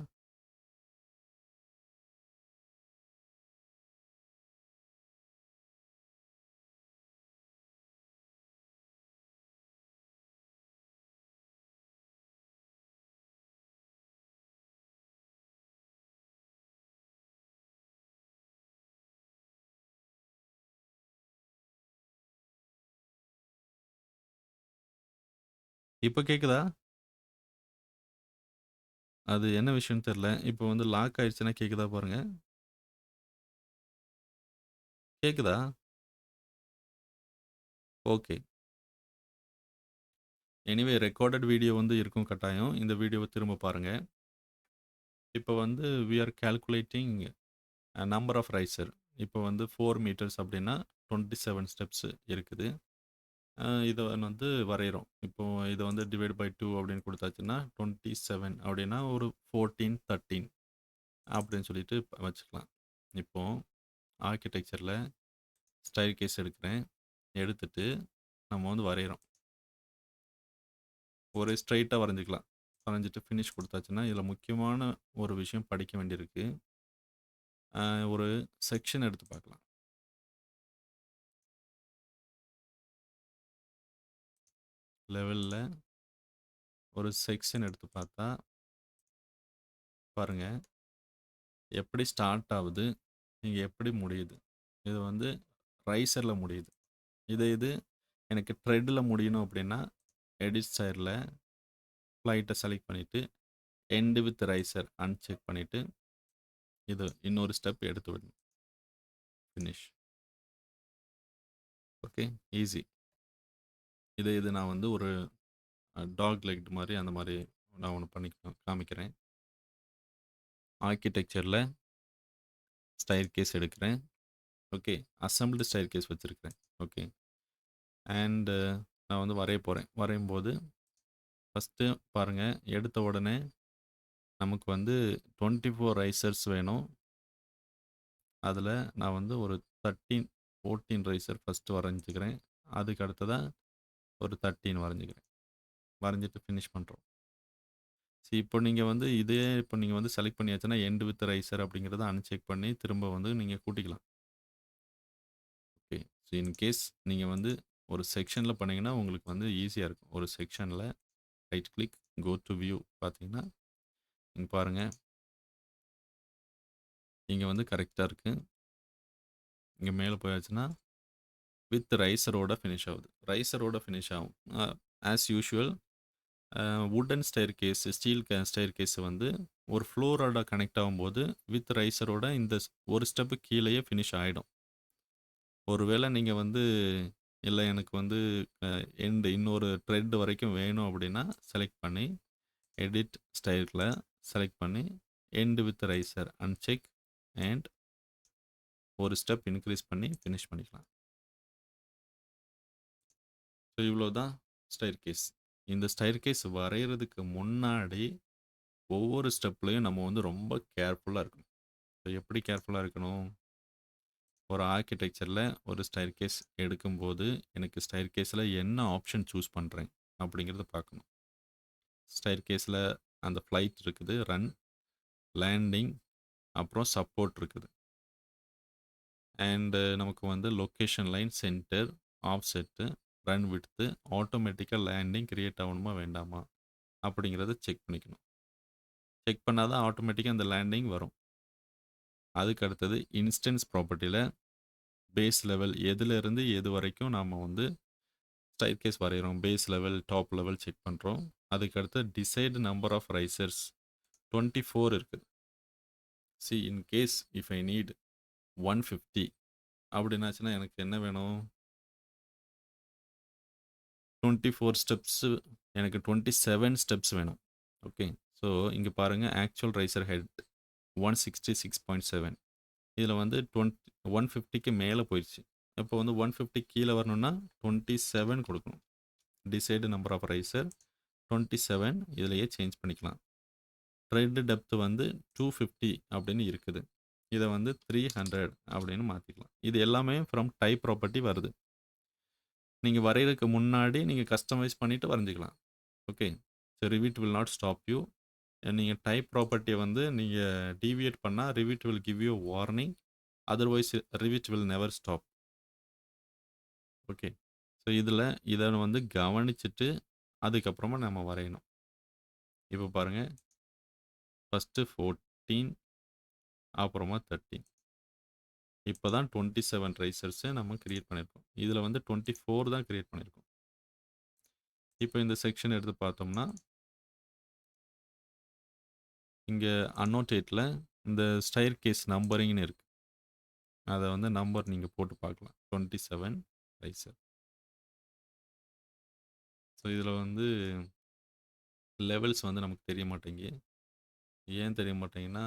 இப்போ கேட்குதா? அது என்ன விஷயம்னு தெரியல. இப்போ வந்து லாக் ஆயிடுச்சுன்னா கேட்குதா பாருங்க. கேட்குதா? ஓகே. எனிவே ரெக்கார்டட் வீடியோ வந்து இருக்கும் கட்டாயம். இந்த வீடியோவை திரும்ப பாருங்க. இப்போ வந்து we are calculating number of riser. இப்போ வந்து 4 மீட்டர்ஸ் அப்படின்னா 27 ஸ்டெப்ஸ் இருக்குது. இதை வந்து வரைகிறோம். இப்போ இதை வந்து டிவைட் பை 2 அப்படின்னு கொடுத்தாச்சுன்னா 27 அப்படின்னா ஒரு 14, 13 அப்படின்னு சொல்லிட்டு வச்சுக்கலாம். இப்போ ஆர்கிடெக்சரில் ஸ்டைல் கேஸ் எடுக்கிறேன். எடுத்துட்டு நம்ம வந்து வரைகிறோம். ஒரு ஸ்ட்ரைட்டாக வரைஞ்சிக்கலாம். வரைஞ்சிட்டு ஃபினிஷ் கொடுத்தாச்சுன்னா இதில் முக்கியமான ஒரு விஷயம் படிக்க வேண்டியிருக்கு. ஒரு செக்ஷன் எடுத்து பார்க்கலாம். லெவலில் ஒரு செக்ஷன் எடுத்து பார்த்தா பாருங்க எப்படி ஸ்டார்ட் ஆகுது, இங்கே எப்படி முடியுது. இது வந்து ரைசரில் முடியுது. இது எனக்கு த்ரெட்டில் முடியணும் அப்படின்னா எடிட் சைடில் ஃப்ளைட்டை செலக்ட் பண்ணிவிட்டு எண்டு வித் ரைசர் அன்செக் பண்ணிவிட்டு இது இன்னொரு ஸ்டெப் எடுத்து விடணும். ஃபினிஷ். Okay, easy. இது நான் வந்து ஒரு டாக் லெக்ட் மாதிரி அந்த மாதிரி நான் ஒன்று பண்ணி காமிக்கிறேன். ஆர்கிடெக்சரில் ஸ்டைர் கேஸ் எடுக்கிறேன். ஓகே, அசம்பிள்டு ஸ்டைர் கேஸ் வச்சுருக்கிறேன். ஓகே, அண்டு நான் வந்து வரைய போகிறேன். வரையும்போது ஃபஸ்ட்டு பாருங்கள், எடுத்த உடனே நமக்கு வந்து 24 ரைசர்ஸ் வேணும். அதில் நான் வந்து ஒரு 14 ரைசர் ஃபஸ்ட்டு வரைஞ்சிக்கிறேன். அதுக்கு அடுத்ததாக ஒரு 13 வரைஞ்சிக்கிறேன். வரைஞ்சிட்டு ஃபினிஷ் பண்ணுறோம். இப்போ நீங்கள் வந்து இதே இப்போ நீங்கள் வந்து செலக்ட் பண்ணியாச்சுன்னா எண்டு வித் ரைசர் அப்படிங்கிறத அன்செக் பண்ணி திரும்ப வந்து நீங்கள் கூட்டிக்கலாம். ஓகே, ஸோ இன்கேஸ் நீங்கள் வந்து ஒரு செக்ஷனில் பண்ணிங்கன்னா உங்களுக்கு வந்து ஈஸியாக இருக்கும். ஒரு செக்ஷனில் right click, go to view பார்த்தீங்கன்னா இங்கே பாருங்கள், இங்கே வந்து கரெக்டாக இருக்குது. இங்கே மேலே போயாச்சுன்னா வித் ரைசரோட ஃபினிஷ் ஆகுது. ரைசரோட ஃபினிஷ் ஆகும். As usual wooden staircase, steel staircase வந்து ஒரு ஃப்ளோரோட கனெக்ட் ஆகும்போது வித் ரைசரோட இந்த ஒரு ஸ்டெப்பு கீழேயே ஃபினிஷ் ஆகிடும். ஒருவேளை நீங்கள் வந்து இல்லை எனக்கு வந்து எண்டு இன்னொரு த்ரெட் வரைக்கும் வேணும் அப்படின்னா செலக்ட் பண்ணி எடிட் ஸ்டைலில் செலக்ட் பண்ணி end with riser uncheck and ஒரு ஸ்டெப் இன்க்ரீஸ் பண்ணி ஃபினிஷ் பண்ணிக்கலாம். ஸோ இவ்வளோ தான் ஸ்டைர் கேஸ். இந்த ஸ்டைர் கேஸ் வரைகிறதுக்கு முன்னாடி ஒவ்வொரு ஸ்டெப்லையும் நம்ம வந்து ரொம்ப கேர்ஃபுல்லாக இருக்கணும். ஸோ எப்படி கேர்ஃபுல்லாக இருக்கணும்? ஒரு ஆர்கிடெக்சரில் ஒரு ஸ்டைர் கேஸ் எடுக்கும்போது எனக்கு ஸ்டைர் கேஸில் என்ன ஆப்ஷன் சூஸ் பண்ணுறேன் அப்படிங்கிறத பார்க்கணும். ஸ்டைர் கேஸில் அந்த ஃப்ளைட் இருக்குது, ரன், லேண்டிங், அப்புறம் சப்போர்ட் இருக்குது. அண்டு நமக்கு வந்து location line, centre, offset, run width, ஆட்டோமேட்டிக்கா லேண்டிங் கிரியேட் ஆகணுமா வேண்டாமா அப்படிங்கிறத செக் பண்ணிக்கணும். செக் பண்ணா தான் ஆட்டோமேட்டிக்கா அந்த லேண்டிங் வரும். அதுக்கு அடுத்தது இன்ஸ்டன்ஸ் ப்ராப்பர்ட்டியில் பேஸ் லெவல் எதுலேருந்து எது வரைக்கும் நாம் வந்து ஸ்டைர்கேஸ் வரைகிறோம். Base level, top level check பண்ணுறோம். அதுக்கடுத்து டிசைடு நம்பர் ஆஃப் ரைசர்ஸ் 24 இருக்குது. See in case if I need 150 அப்படின்னாச்சுன்னா எனக்கு என்ன வேணும்? 24 ஸ்டெப்ஸு, எனக்கு 27 ஸ்டெப்ஸ் வேணும். ஓகே. ஸோ இங்கே பாருங்கள், ஆக்சுவல் ரைசர் ஹெட் 166.7. இதில் வந்து 150க்கு மேலே போயிடுச்சு. இப்போ வந்து 150 கீழே வரணும்னா 27 கொடுக்கணும். டிசைடு நம்பர் ஆஃப் ரைசர் 27 இதிலேயே சேஞ்ச் பண்ணிக்கலாம். த்ரெட் டெப்த் வந்து 250 அப்படின்னு இருக்குது. இதை வந்து 300 அப்படின்னு மாற்றிக்கலாம். இது எல்லாமே ஃப்ரம் டைப் ப்ராப்பர்ட்டி வருது. நீங்கள் வரைகிறதுக்கு முன்னாடி நீங்கள் கஸ்டமைஸ் பண்ணிவிட்டு வரைஞ்சிக்கலாம். Okay. So Revit will not stop you. நீங்கள் டைப் ப்ராப்பர்ட்டியை வந்து நீங்கள் டீவியேட் பண்ணால் Revit will give you warning. Otherwise Revit will never stop. Okay. So இதில் இதை வந்து கவனிச்சுட்டு அதுக்கப்புறமா நம்ம வரையணும். இப்போ பாருங்கள், ஃபஸ்ட்டு 14, அப்புறமா 13. இப்போ தான் 27 ரைசர்ஸை நம்ம கிரியேட் பண்ணியிருக்கோம். இதில் வந்து 24 தான் கிரியேட் பண்ணியிருக்கோம். இப்போ இந்த செக்ஷன் எடுத்து பார்த்தோம்னா, இங்கே அன்னோட்டேட்டில் இந்த ஸ்டைர் கேஸ் நம்பரிங்னு இருக்குது. அதை வந்து நம்பர் நீங்கள் போட்டு பார்க்கலாம். 27 ரைசர். ஸோ இதில் வந்து லெவல்ஸ் வந்து நமக்கு தெரிய மாட்டேங்கி. ஏன் தெரிய மாட்டேங்குன்னா,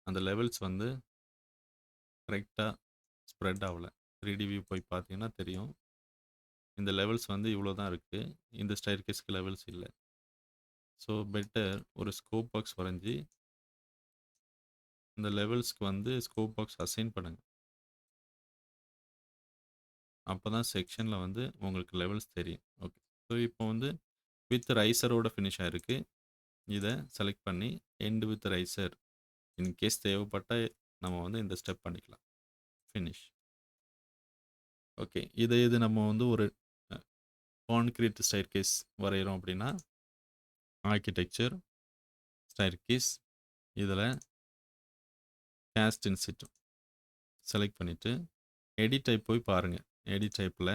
அந்த லெவல்ஸ் வந்து கரெக்டாக ஸ்ப்ரெட் ஆகலை. 3D வியூ போய் பார்த்தீங்கன்னா தெரியும். இந்த லெவல்ஸ் வந்து இவ்வளோ தான் இருக்குது. இந்த ஸ்டைர் கேஸ்க்கு லெவல்ஸ் இல்லை. ஸோ பெட்டர் ஒரு ஸ்கோப் பாக்ஸ் வரைஞ்சி இந்த லெவல்ஸ்க்கு வந்து ஸ்கோப் பாக்ஸ் அசைன் பண்ணுங்கள். அப்போ தான் செக்ஷனில் வந்து உங்களுக்கு லெவல்ஸ் தெரியும். ஓகே. ஸோ இப்போ வந்து வித் ரைசரோட ஃபினிஷ் ஆகிருக்கு. இதை செலக்ட் பண்ணி எண்டு வித் ரைசர் இன்கேஸ் தேவைப்பட்டால் நம்ம வந்து இந்த ஸ்டெப் பண்ணிக்கலாம். ஃபினிஷ். ஓகே. இது நம்ம வந்து ஒரு கான்கிரீட் ஸ்டைர் கேஸ் வரைகிறோம் அப்படின்னா, ஆர்கிடெக்சர், ஸ்டைர் கேஸ், இதில் கேஸ்ட் இன் சிட்டு செலக்ட் பண்ணிவிட்டு எடிட் டைப் போய் பாருங்கள். எடிட் டைப்பில்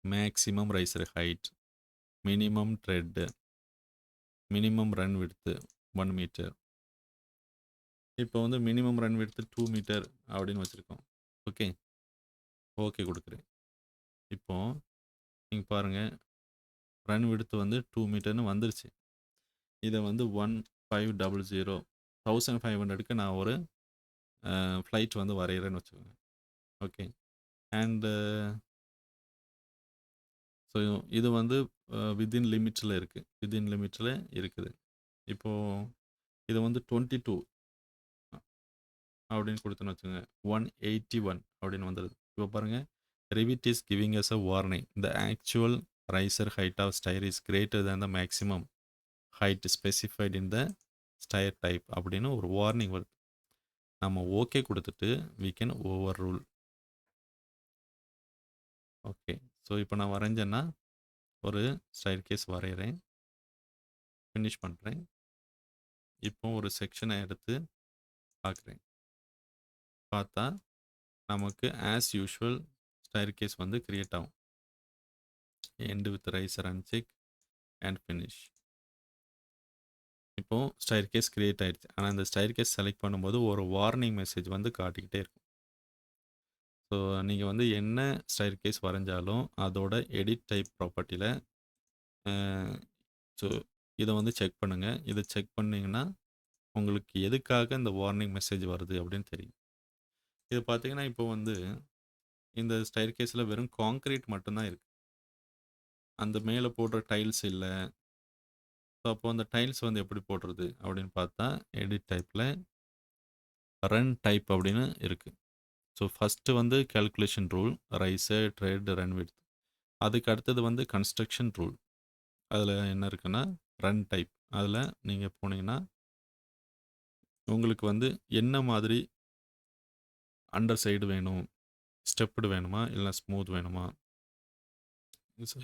maximum riser height, minimum tread, minimum run width 1 metre. இப்போ வந்து மினிமம் ரன் விட்த்து 2 மீட்டர் அப்படின்னு வச்சுருக்கோம். ஓகே. ஓகே கொடுக்குறேன். இப்போது நீங்கள் பாருங்கள், ரன் விட்த்து வந்து 2 மீட்டர்னு வந்துருச்சு. இதை வந்து 1500 1500க்கு நான் ஒரு ஃப்ளைட் வந்து வரைகிறேன்னு வச்சுக்கோங்க. ஓகே. அண்டு ஸோ இது வந்து வித்தின் லிமிட்டில் இருக்குது. வித்தின் லிமிட்டில் இருக்குது. இப்போது இதை வந்து 22 அப்படின்னு கொடுத்தோன்னு வச்சுக்கோங்க. 181 அப்படின்னு வந்துடுது. இப்போ பாருங்கள், Revit is giving us a warning. The actual riser height of stair is greater than the maximum height specified in the stair type அப்படின்னு ஒரு வார்னிங் வருது. நம்ம ஓகே கொடுத்துட்டு we can overrule. Okay. So இப்போ நான் வரைஞ்சேன்னா ஒரு ஸ்டைர் கேஸ் வரைகிறேன், finish பண்ணுறேன். இப்போ ஒரு செக்ஷனை எடுத்து பார்க்குறேன். பார்த்தா நமக்கு ஆஸ் யூஷுவல் ஸ்டைர் கேஸ் வந்து கிரியேட் ஆகும். End with riser uncheck and finish. இப்போது ஸ்டைர் கேஸ் கிரியேட் ஆகிடுச்சு. ஆனால் இந்த ஸ்டைர் கேஸ் செலக்ட் பண்ணும்போது ஒரு வார்னிங் மெசேஜ் வந்து காட்டிக்கிட்டே இருக்கும். ஸோ நீங்கள் வந்து என்ன ஸ்டைர் கேஸ் வரைஞ்சாலும் அதோட எடிட் டைப் ப்ராப்பர்ட்டியில் ஸோ இதை வந்து செக் பண்ணுங்கள். இதை செக் பண்ணிங்கன்னா உங்களுக்கு எதுக்காக இந்த வார்னிங் மெசேஜ் வருது அப்படின்னு தெரியும். இது பார்த்தீங்கன்னா இப்போ வந்து இந்த ஸ்டைர் கேஸில் வெறும் காங்க்ரீட் மட்டும்தான் இருக்குது. அந்த மேலே போடுற டைல்ஸ் இல்லை. ஸோ அப்போ அந்த டைல்ஸ் வந்து எப்படி போடுறது அப்படின்னு பார்த்தா எடிட் டைப்பில் ரன் டைப் அப்படின்னு இருக்குது. ஸோ ஃபஸ்ட்டு வந்து calculation rule, riser, thread, run width. அதுக்கு அடுத்தது வந்து கன்ஸ்ட்ரக்ஷன் ரூல். அதில் என்ன இருக்குன்னா ரன் டைப். அதில நீங்க போனீங்கன்னா, உங்களுக்கு வந்து என்ன மாதிரி அண்டர் சைடு வேணும்? ஸ்டெப்டு வேணுமா? இல்ல ஸ்மூத் வேணுமா?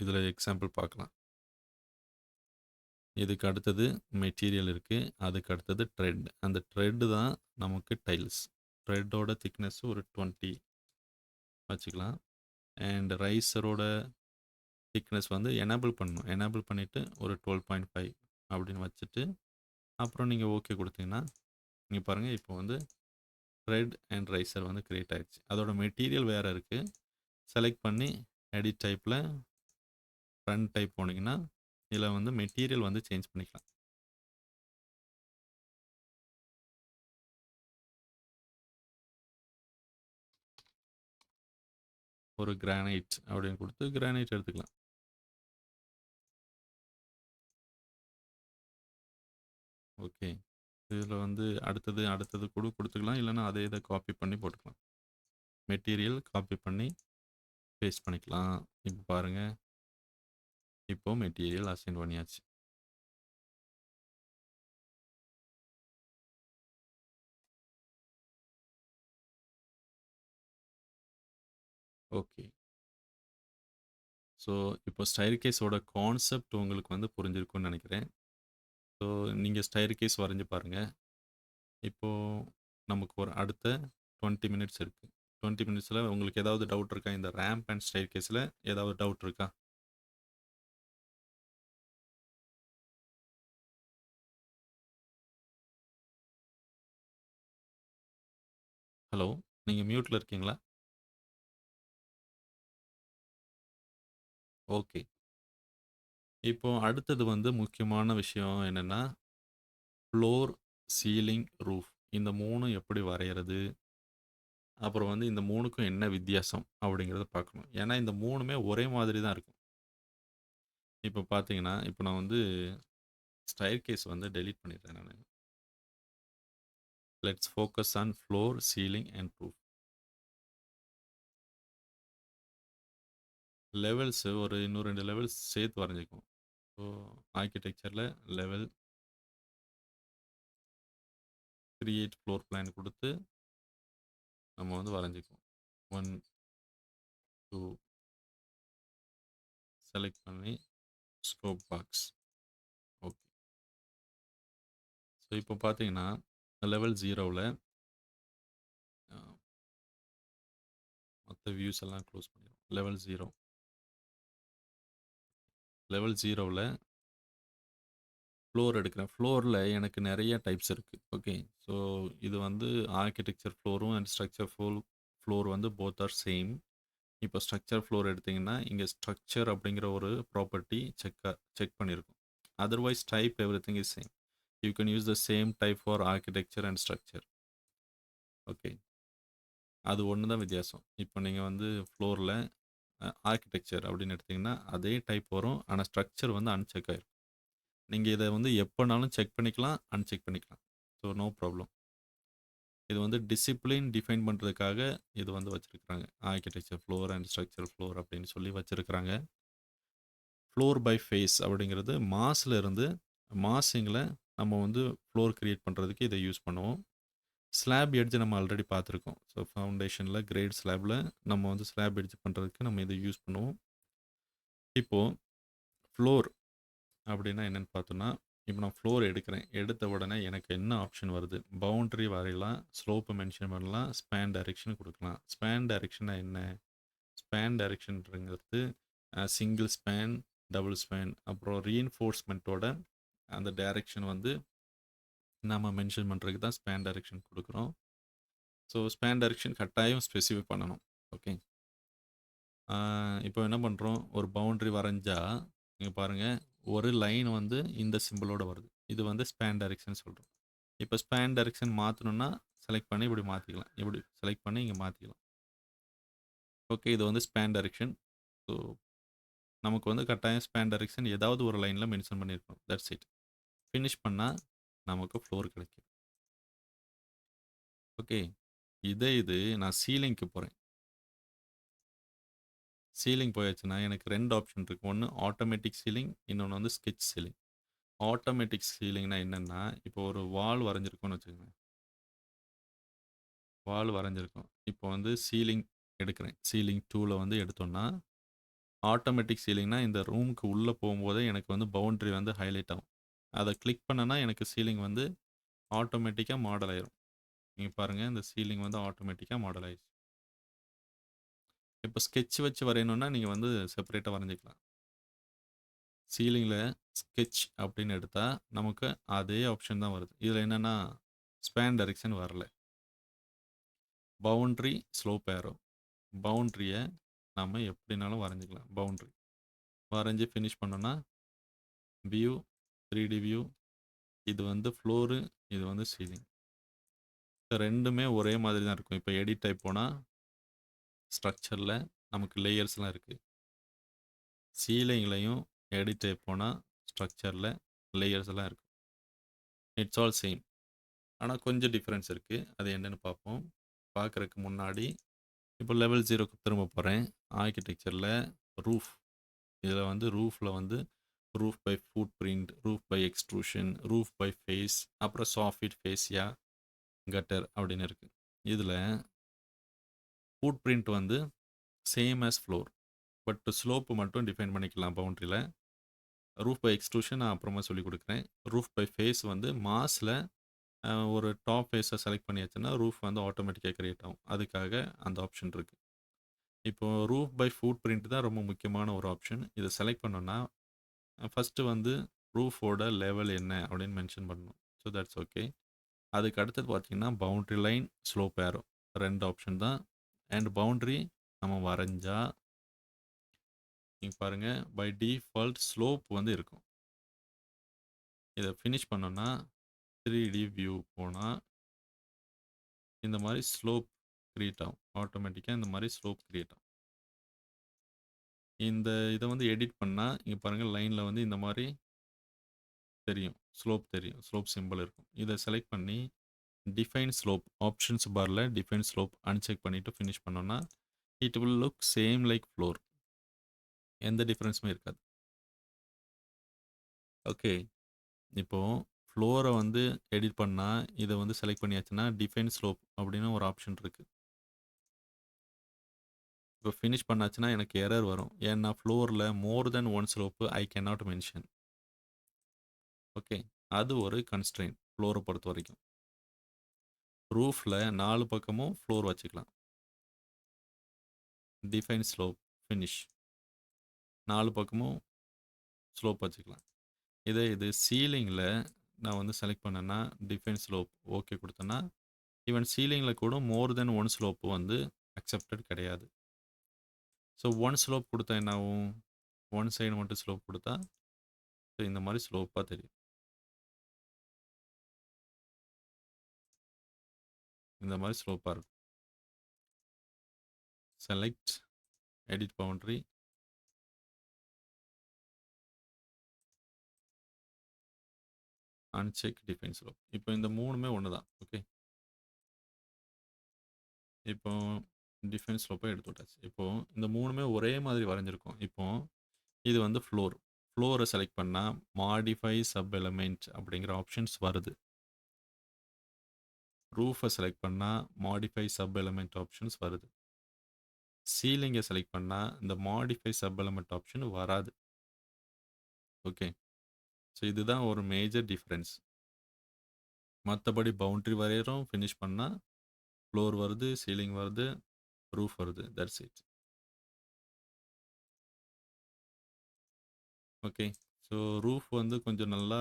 இதில எக்ஸாம்பிள் பார்க்கலாம். இதுக்கு அடுத்தது மெட்டீரியல் இருக்கு. அதுக்கு அடுத்தது த்ரெட். அந்த த்ரெட் தான் நமக்கு டைல்ஸ். த்ரெட்டோட திக்னெஸ் ஒரு 20 வச்சுக்கலாம். அண்ட் ரைசரோட திக்னெஸ் வந்து எனேபிள் பண்ணணும். எனேபிள் பண்ணிட்டு ஒரு 12.5 அப்படின்னு வச்சுட்டு, அப்புறம் நீங்க ஓகே குடுத்தீங்கன்னா, இங்க பாருங்க இப்போ வந்து த்ரெட் அண்ட் ரைசர் வந்து கிரியேட் ஆயிடுச்சு. அதோட மெட்டீரியல் வேற இருக்கு. செலக்ட் பண்ணி எடிட் டைப்ல ரன் டைப் போனீங்கன்னா, இதில வந்து மெட்டீரியல் வந்து சேஞ்ச் பண்ணிக்கலாம். ஒரு கிரானைட் அப்படின்னு குடுத்து கிரானைட் எடுத்துக்கலாம். ஓகே. இதில வந்து அடுத்தது குடுத்துக்கலாம். இல்லன்னா அதே இத காப்பி பண்ணி போட்டுக்கலாம். மெட்டீரியல் காப்பி பண்ணி பேஸ்ட் பண்ணிக்கலாம். இப்ப பாருங்க. இப்போ மெட்டீரியல் அசைன் பண்ணியாச்சு. ஓகே. ஸோ, இப்போ ஸ்டைர்கேஸோட கான்செப்ட் உங்களுக்கு வந்து புரிஞ்சிருக்கும்னு நெனைக்கிறேன். ஸோ, நீங்க ஸ்டைர்கேஸ் வரைஞ்சு பாருங்க. இப்போ நமக்கு ஒரு அடுத்த 20 மினிட்ஸ் இருக்கு. 20 மினிட்ஸ்ல உங்களுக்கு ஏதாவது டவுட் இருக்கா? இந்த ரேம்ப் அண்ட் ஸ்டைர்கேஸ்ல ஏதாவது டவுட் இருக்கா? ஹலோ? நீங்க மியூட்ல இருக்கீங்களா? ஓகே. இப்போ அடுத்தது வந்து முக்கியமான விஷயம் என்னன்னா, ஃப்ளோர், சீலிங், ரூஃப் இந்த 3ம் எப்படி வரையறது? அப்புறம் வந்து இந்த 3க்கும் என்ன வித்தியாசம்? அப்படிங்கிறத பார்க்கணும். ஏன்னா இந்த 3மே ஒரே மாதிரி தான் இருக்கும். இப்ப பார்த்தீங்கன்னா, இப்ப நான் வந்து ஸ்டைர்கேஸ் வந்து டெலீட் பண்ணிடுறேன் நானு. Let's focus on floor, ceiling and roof. Levels ஒரு இன்னும் 2 லெவல்ஸ் சேர்த்து வரைஞ்சுக்குவோம். ஸோ ஆர்க்கிடெக்சர்ல லெவல் கிரியேட் ஃப்ளோர் பிளான் குடுத்து நம்ம வந்து வரைஞ்சுக்குவோம். 1, 2 செலக்ட் பண்ணி ஸ்கோப் பாக்ஸ். ஓகே. ஸோ இப்போ பார்த்தீங்கன்னா, லெவல் 0ல அ மத்த வியூஸ் எல்லாம் க்ளோஸ் பண்ணிருவோம். லெவல் 0 லெவல் 0ல ஃப்ளோர் எடுக்கிறேன். ஃப்ளோர்ல எனக்கு நெறைய டைப்ஸ் இருக்கு. ஓகே. ஸோ இது வந்து ஆர்க்கிடெக்சர் ஃப்ளோரும் அண்ட் ஸ்ட்ரக்சர் ஃப்ளோர் வந்து போத் ஆர் சேம். இப்போ ஸ்ட்ரக்சர் ஃப்ளோர் எடுத்தீங்கன்னா, இங்க ஸ்ட்ரக்சர் அப்படிங்கிற ஒரு ப்ராப்பர்ட்டி செக் பண்ணியிருக்கும். Otherwise type everything is same. You can use the same type for architecture and structure. Okay. அது ஒண்ணு தான் வித்தியாசம். இப்போ நீங்க வந்து ஃப்ளோர்ல ஆர்க்கிடெக்சர் அப்படின்னு எடுத்தீங்கன்னா, அதே டைப் வரும். ஆனா ஸ்ட்ரக்சர் வந்து அன்செக் ஆயிருக்கும். நீங்க இத வந்து எப்பனாலும் செக் பண்ணிக்கலாம், அன்செக் பண்ணிக்கலாம். So no problem. இது வந்து டிசிப்ளின் டிஃபைன் பண்றதுக்காக இது வந்து வச்சிருக்காங்க. Architecture floor and structure floor அப்படின்னு சொல்லி வச்சிருக்காங்க. ஃப்ளோர் பை ஃபேஸ் அப்படிங்கிறது மாஸ்ல இருந்து மாஸிங்கில நம்ம வந்து ஃப்ளோர் கிரியேட் பண்றதுக்கு இத யூஸ் பண்ணுவோம். ஸ்லாப் எட்ஜ் நம்ம ஆல்ரெடி பார்த்துருக்கோம். ஸோ ஃபவுண்டேஷன்ல கிரேட் ஸ்லாப்ல நம்ம வந்து ஸ்லாப் எட்ஜ் பண்றதுக்கு நம்ம இத யூஸ் பண்ணுவோம். இப்போ ஃப்ளோர் அப்படின்னா என்னன்னு பார்த்தோம்னா, இப்போ நான் ஃப்ளோர் எடுக்கிறேன். எடுத்த உடனே எனக்கு என்ன ஆப்ஷன் வருது? பவுண்டரி வரையலாம், ஸ்லோப் மென்ஷன் பண்ணலாம், ஸ்பேன் டைரக்ஷன் குடுக்கலாம். ஸ்பேன் டைரக்ஷன்னா என்ன? ஸ்பேன் டைரக்ஷன்ங்கிறது சிங்கிள் ஸ்பேன், டபுள் ஸ்பேன் அப்புறம் ரீஇன்ஃபோர்ஸ்மென்ட்டோட அந்த டைரக்ஷன் வந்து நாம மென்ஷன் பண்றதுக்கு தான் ஸ்பேன் டைரக்ஷன் குடுக்குறோம். ஸோ ஸ்பேன் டைரக்ஷன் கட்டாயம் ஸ்பெசிஃபை பண்ணணும். ஓகே. ஆ இப்போ என்ன பண்றோம்? ஒரு பவுண்டரி வரைஞ்சா, இங்க பாருங்க ஒரு லைன் வந்து இந்த சிம்பலோட வருது. இது வந்து ஸ்பேன் டைரக்ஷன் சொல்றோம். இப்போ ஸ்பேன் டைரக்ஷன் மாத்தணும்னா, செலக்ட் பண்ணி இப்படி மாத்திக்கலாம். இப்படி செலக்ட் பண்ணி இங்க மாத்திக்கலாம். ஓகே. இது வந்து ஸ்பேன் டைரக்ஷன். ஸோ நமக்கு வந்து கட்டாயம் ஸ்பேன் டைரக்ஷன் ஏதாவது ஒரு லைன்ல மென்ஷன் பண்ணியிருக்கணும். That's it. ஃபினிஷ் பண்ணா நமக்கு ஃப்ளோர் கிடைக்கும். ஓகே. இது நான் சீலிங்க்கு போறேன். சீலிங் போயாச்சுன்னா எனக்கு 2 ஆப்ஷன் இருக்கு. ஒண்ணு ஆட்டோமேட்டிக் சீலிங், இன்னொன்னு வந்து ஸ்கெட்ச் சீலிங். ஆட்டோமேட்டிக் சீலிங்னா என்னன்னா, இப்போ ஒரு வால் வரைஞ்சிருக்கோம்னு வச்சுக்கோங்க. வால் வரைஞ்சிருக்கோம். இப்போ வந்து சீலிங் எடுக்கிறேன். சீலிங் டூல வந்து எடுத்தோம்னா, ஆட்டோமேட்டிக் சீலிங்னா இந்த ரூமுக்கு உள்ள போம்போதே எனக்கு வந்து பவுண்டரி வந்து ஹைலைட் ஆகும். அத கிளிக் பண்ணேன்னா, எனக்கு சீலிங் வந்து ஆட்டோமேட்டிக்கா மாடல் ஆயிரும். நீங்க பாருங்க, இந்த சீலிங் வந்து ஆட்டோமேட்டிக்கா மாடல் ஆயிருச்சு. இப்போ ஸ்கெட்ச் வச்சு வரையணும்னா, நீங்க வந்து செப்பரேட்டா வரைஞ்சுக்கலாம். சீலிங்ல ஸ்கெட்ச் அப்படின்னு எடுத்தா, நமக்கு அதே ஆப்ஷன் தான் வருது. இதுல என்னன்னா, ஸ்பேன் டைரக்ஷன் வரல. Boundary, slope arrow. பவுண்டரிய நம்ம எப்படினாலும் வரைஞ்சுக்கலாம். பவுண்டரி. வரைஞ்சு ஃபினிஷ் பண்ணோம்னா, வியூ, 3டி வியூ, இது வந்து ஃப்ளோரு, இது வந்து சீலிங். இது 2மே ஒரே மாதிரி தான் இருக்கும். இப்போ எடிட் டைப் போனா, ஸ்ட்ரக்சர்ல நமக்கு லேயர்ஸ்லாம் இருக்கு. சீலிங்லயும் எடிட் டைப் போனா, ஸ்ட்ரக்சர்ல லேயர்ஸ்லாம் இருக்கு. It's all same. ஆனா கொஞ்சம் டிஃபரன்ஸ் இருக்கு. அது என்னன்னு பார்ப்போம். பார்க்கறதுக்கு முன்னாடி, இப்போ லெவல் 0க்கு திரும்ப போறேன். ஆர்க்கிடெக்சர்ல ரூஃப். இதுல வந்து ரூஃப்ல வந்து roof by footprint, roof by extrusion, roof by face, அப்புறம் சாஃபிட் ஃபேசியா, கட்டர் அப்படின்னு இருக்கு. இதுல ஃபுட் பிரிண்ட் வந்து same as floor. But slope மட்டும் டிஃபைன் பண்ணிக்கலாம் பவுண்டரியில. ரூஃப் பை எக்ஸ்ட்ரூஷன் நான் அப்புறமா சொல்லிக் கொடுக்குறேன். ரூஃப் பை ஃபேஸ் வந்து மாஸ்ல ஒரு டாப் ஃபேஸை செலக்ட் பண்ணியாச்சுன்னா ரூஃப் வந்து ஆட்டோமேட்டிக்காக கிரியேட் ஆகும். அதுக்காக அந்த ஆப்ஷன் இருக்கு. இப்போ ரூஃப் பை ஃபுட் பிரிண்ட் தான் ரொம்ப முக்கியமான ஒரு ஆப்ஷன். இதை செலக்ட் பண்ணோம்னா ஃபர்ஸ்ட் வந்து ரூஃபோட லெவல் என்ன அப்படின்னு மென்ஷன் பண்ணணும். So that's okay. அதுக்கு அடுத்தது பார்த்தீங்கன்னா boundary line, slope arrow 2 option தான். அண்ட் பவுண்டரி நம்ம வரைஞ்சா நீங்கள் பாருங்க பை டிஃபால்ட் ஸ்லோப் வந்து இருக்கும். இதை ஃபினிஷ் பண்ணோன்னா 3டி வியூ போனால் இந்த மாதிரி ஸ்லோப் கிரியேட் ஆகும். ஆட்டோமேட்டிக்காக இந்த மாதிரி ஸ்லோப் கிரியேட் ஆகும். இந்த இதை வந்து எடிட் பண்ணால் இங்கே பாருங்கள் லைனில் வந்து இந்த மாதிரி தெரியும். ஸ்லோப் தெரியும். ஸ்லோப் சிம்பிள் இருக்கும். இதை செலக்ட் பண்ணி டிஃபைன் ஸ்லோப் ஆப்ஷன்ஸ் பாரில் டிஃபைன் ஸ்லோப் அன்செக் பண்ணிவிட்டு ஃபினிஷ் பண்ணோன்னா it will look same like floor. எந்த டிஃப்ரென்ஸுமே இருக்காது. ஓகே. இப்போ ஃப்ளோரை வந்து எடிட் பண்ணால் இதை வந்து செலக்ட் பண்ணியாச்சுன்னா டிஃபைன் ஸ்லோப் அப்படின்னு ஒரு ஆப்ஷன் இருக்குது. இப்போ ஃபினிஷ் பண்ணாச்சுன்னா எனக்கு எரர் வரும். ஏன்னா ஃப்ளோரில் more than one slope I can not mention. Okay. அது ஒரு கன்ஸ்ட்ரெயின் ஃப்ளோரை பொறுத்த வரைக்கும். ரூஃபில் 4 பக்கமும் ஃப்ளோர் வச்சுக்கலாம். டிஃபைன் ஸ்லோப் ஃபினிஷ் 4 பக்கமும் ஸ்லோப் வச்சுக்கலாம். இது சீலிங்கில் நான் வந்து செலக்ட் பண்ணேன்னா டிஃபைன் ஸ்லோப் ஓகே கொடுத்தேன்னா ஈவன் சீலிங்கில் கூட மோர் தென் ஒன் ஸ்லோப்பு வந்து அக்செப்டட் கிடையாது. ஸோ ஒன் ஸ்லோப் கொடுத்தா என்ன ஆகும்? ஒன் சைடு மட்டும் ஸ்லோப் கொடுத்தா ஸோ இந்த மாதிரி ஸ்லோப்பாக தெரியும். இந்த மாதிரி ஸ்லோப்பாக இருக்கும். Select edit boundary, uncheck define slope. இப்போ இந்த 3மே ஒன்று தான். ஓகே. இப்போ டிஃபைன் ஸ்லோப்பை எடுத்து விட்டாச்சு. இப்போ இந்த 3மே ஒரே மாதிரி வரைஞ்சிருக்கும். இப்போ இது வந்து ஃப்ளோர். ஃப்ளோரை செலக்ட் பண்ணால் மாடிஃபை சப் எலமெண்ட் அப்படிங்கிற ஆப்ஷன்ஸ் வருது. ரூஃபை செலக்ட் பண்ணால் மாடிஃபை சப் எலமெண்ட் ஆப்ஷன்ஸ் வருது. சீலிங்கை செலக்ட் பண்ணால் இந்த மாடிஃபை சப் எலமெண்ட் ஆப்ஷன் வராது. ஓகே. ஸோ இதுதான் ஒரு மேஜர் டிஃப்ரென்ஸ். மற்றபடி பவுண்டரி வரைகிறோம், ஃபினிஷ் பண்ணால் ஃப்ளோர் வருது, சீலிங் வருது, ரூஃப் வருது. That's it. Okay. So roof வந்து கொஞ்சம் நல்லா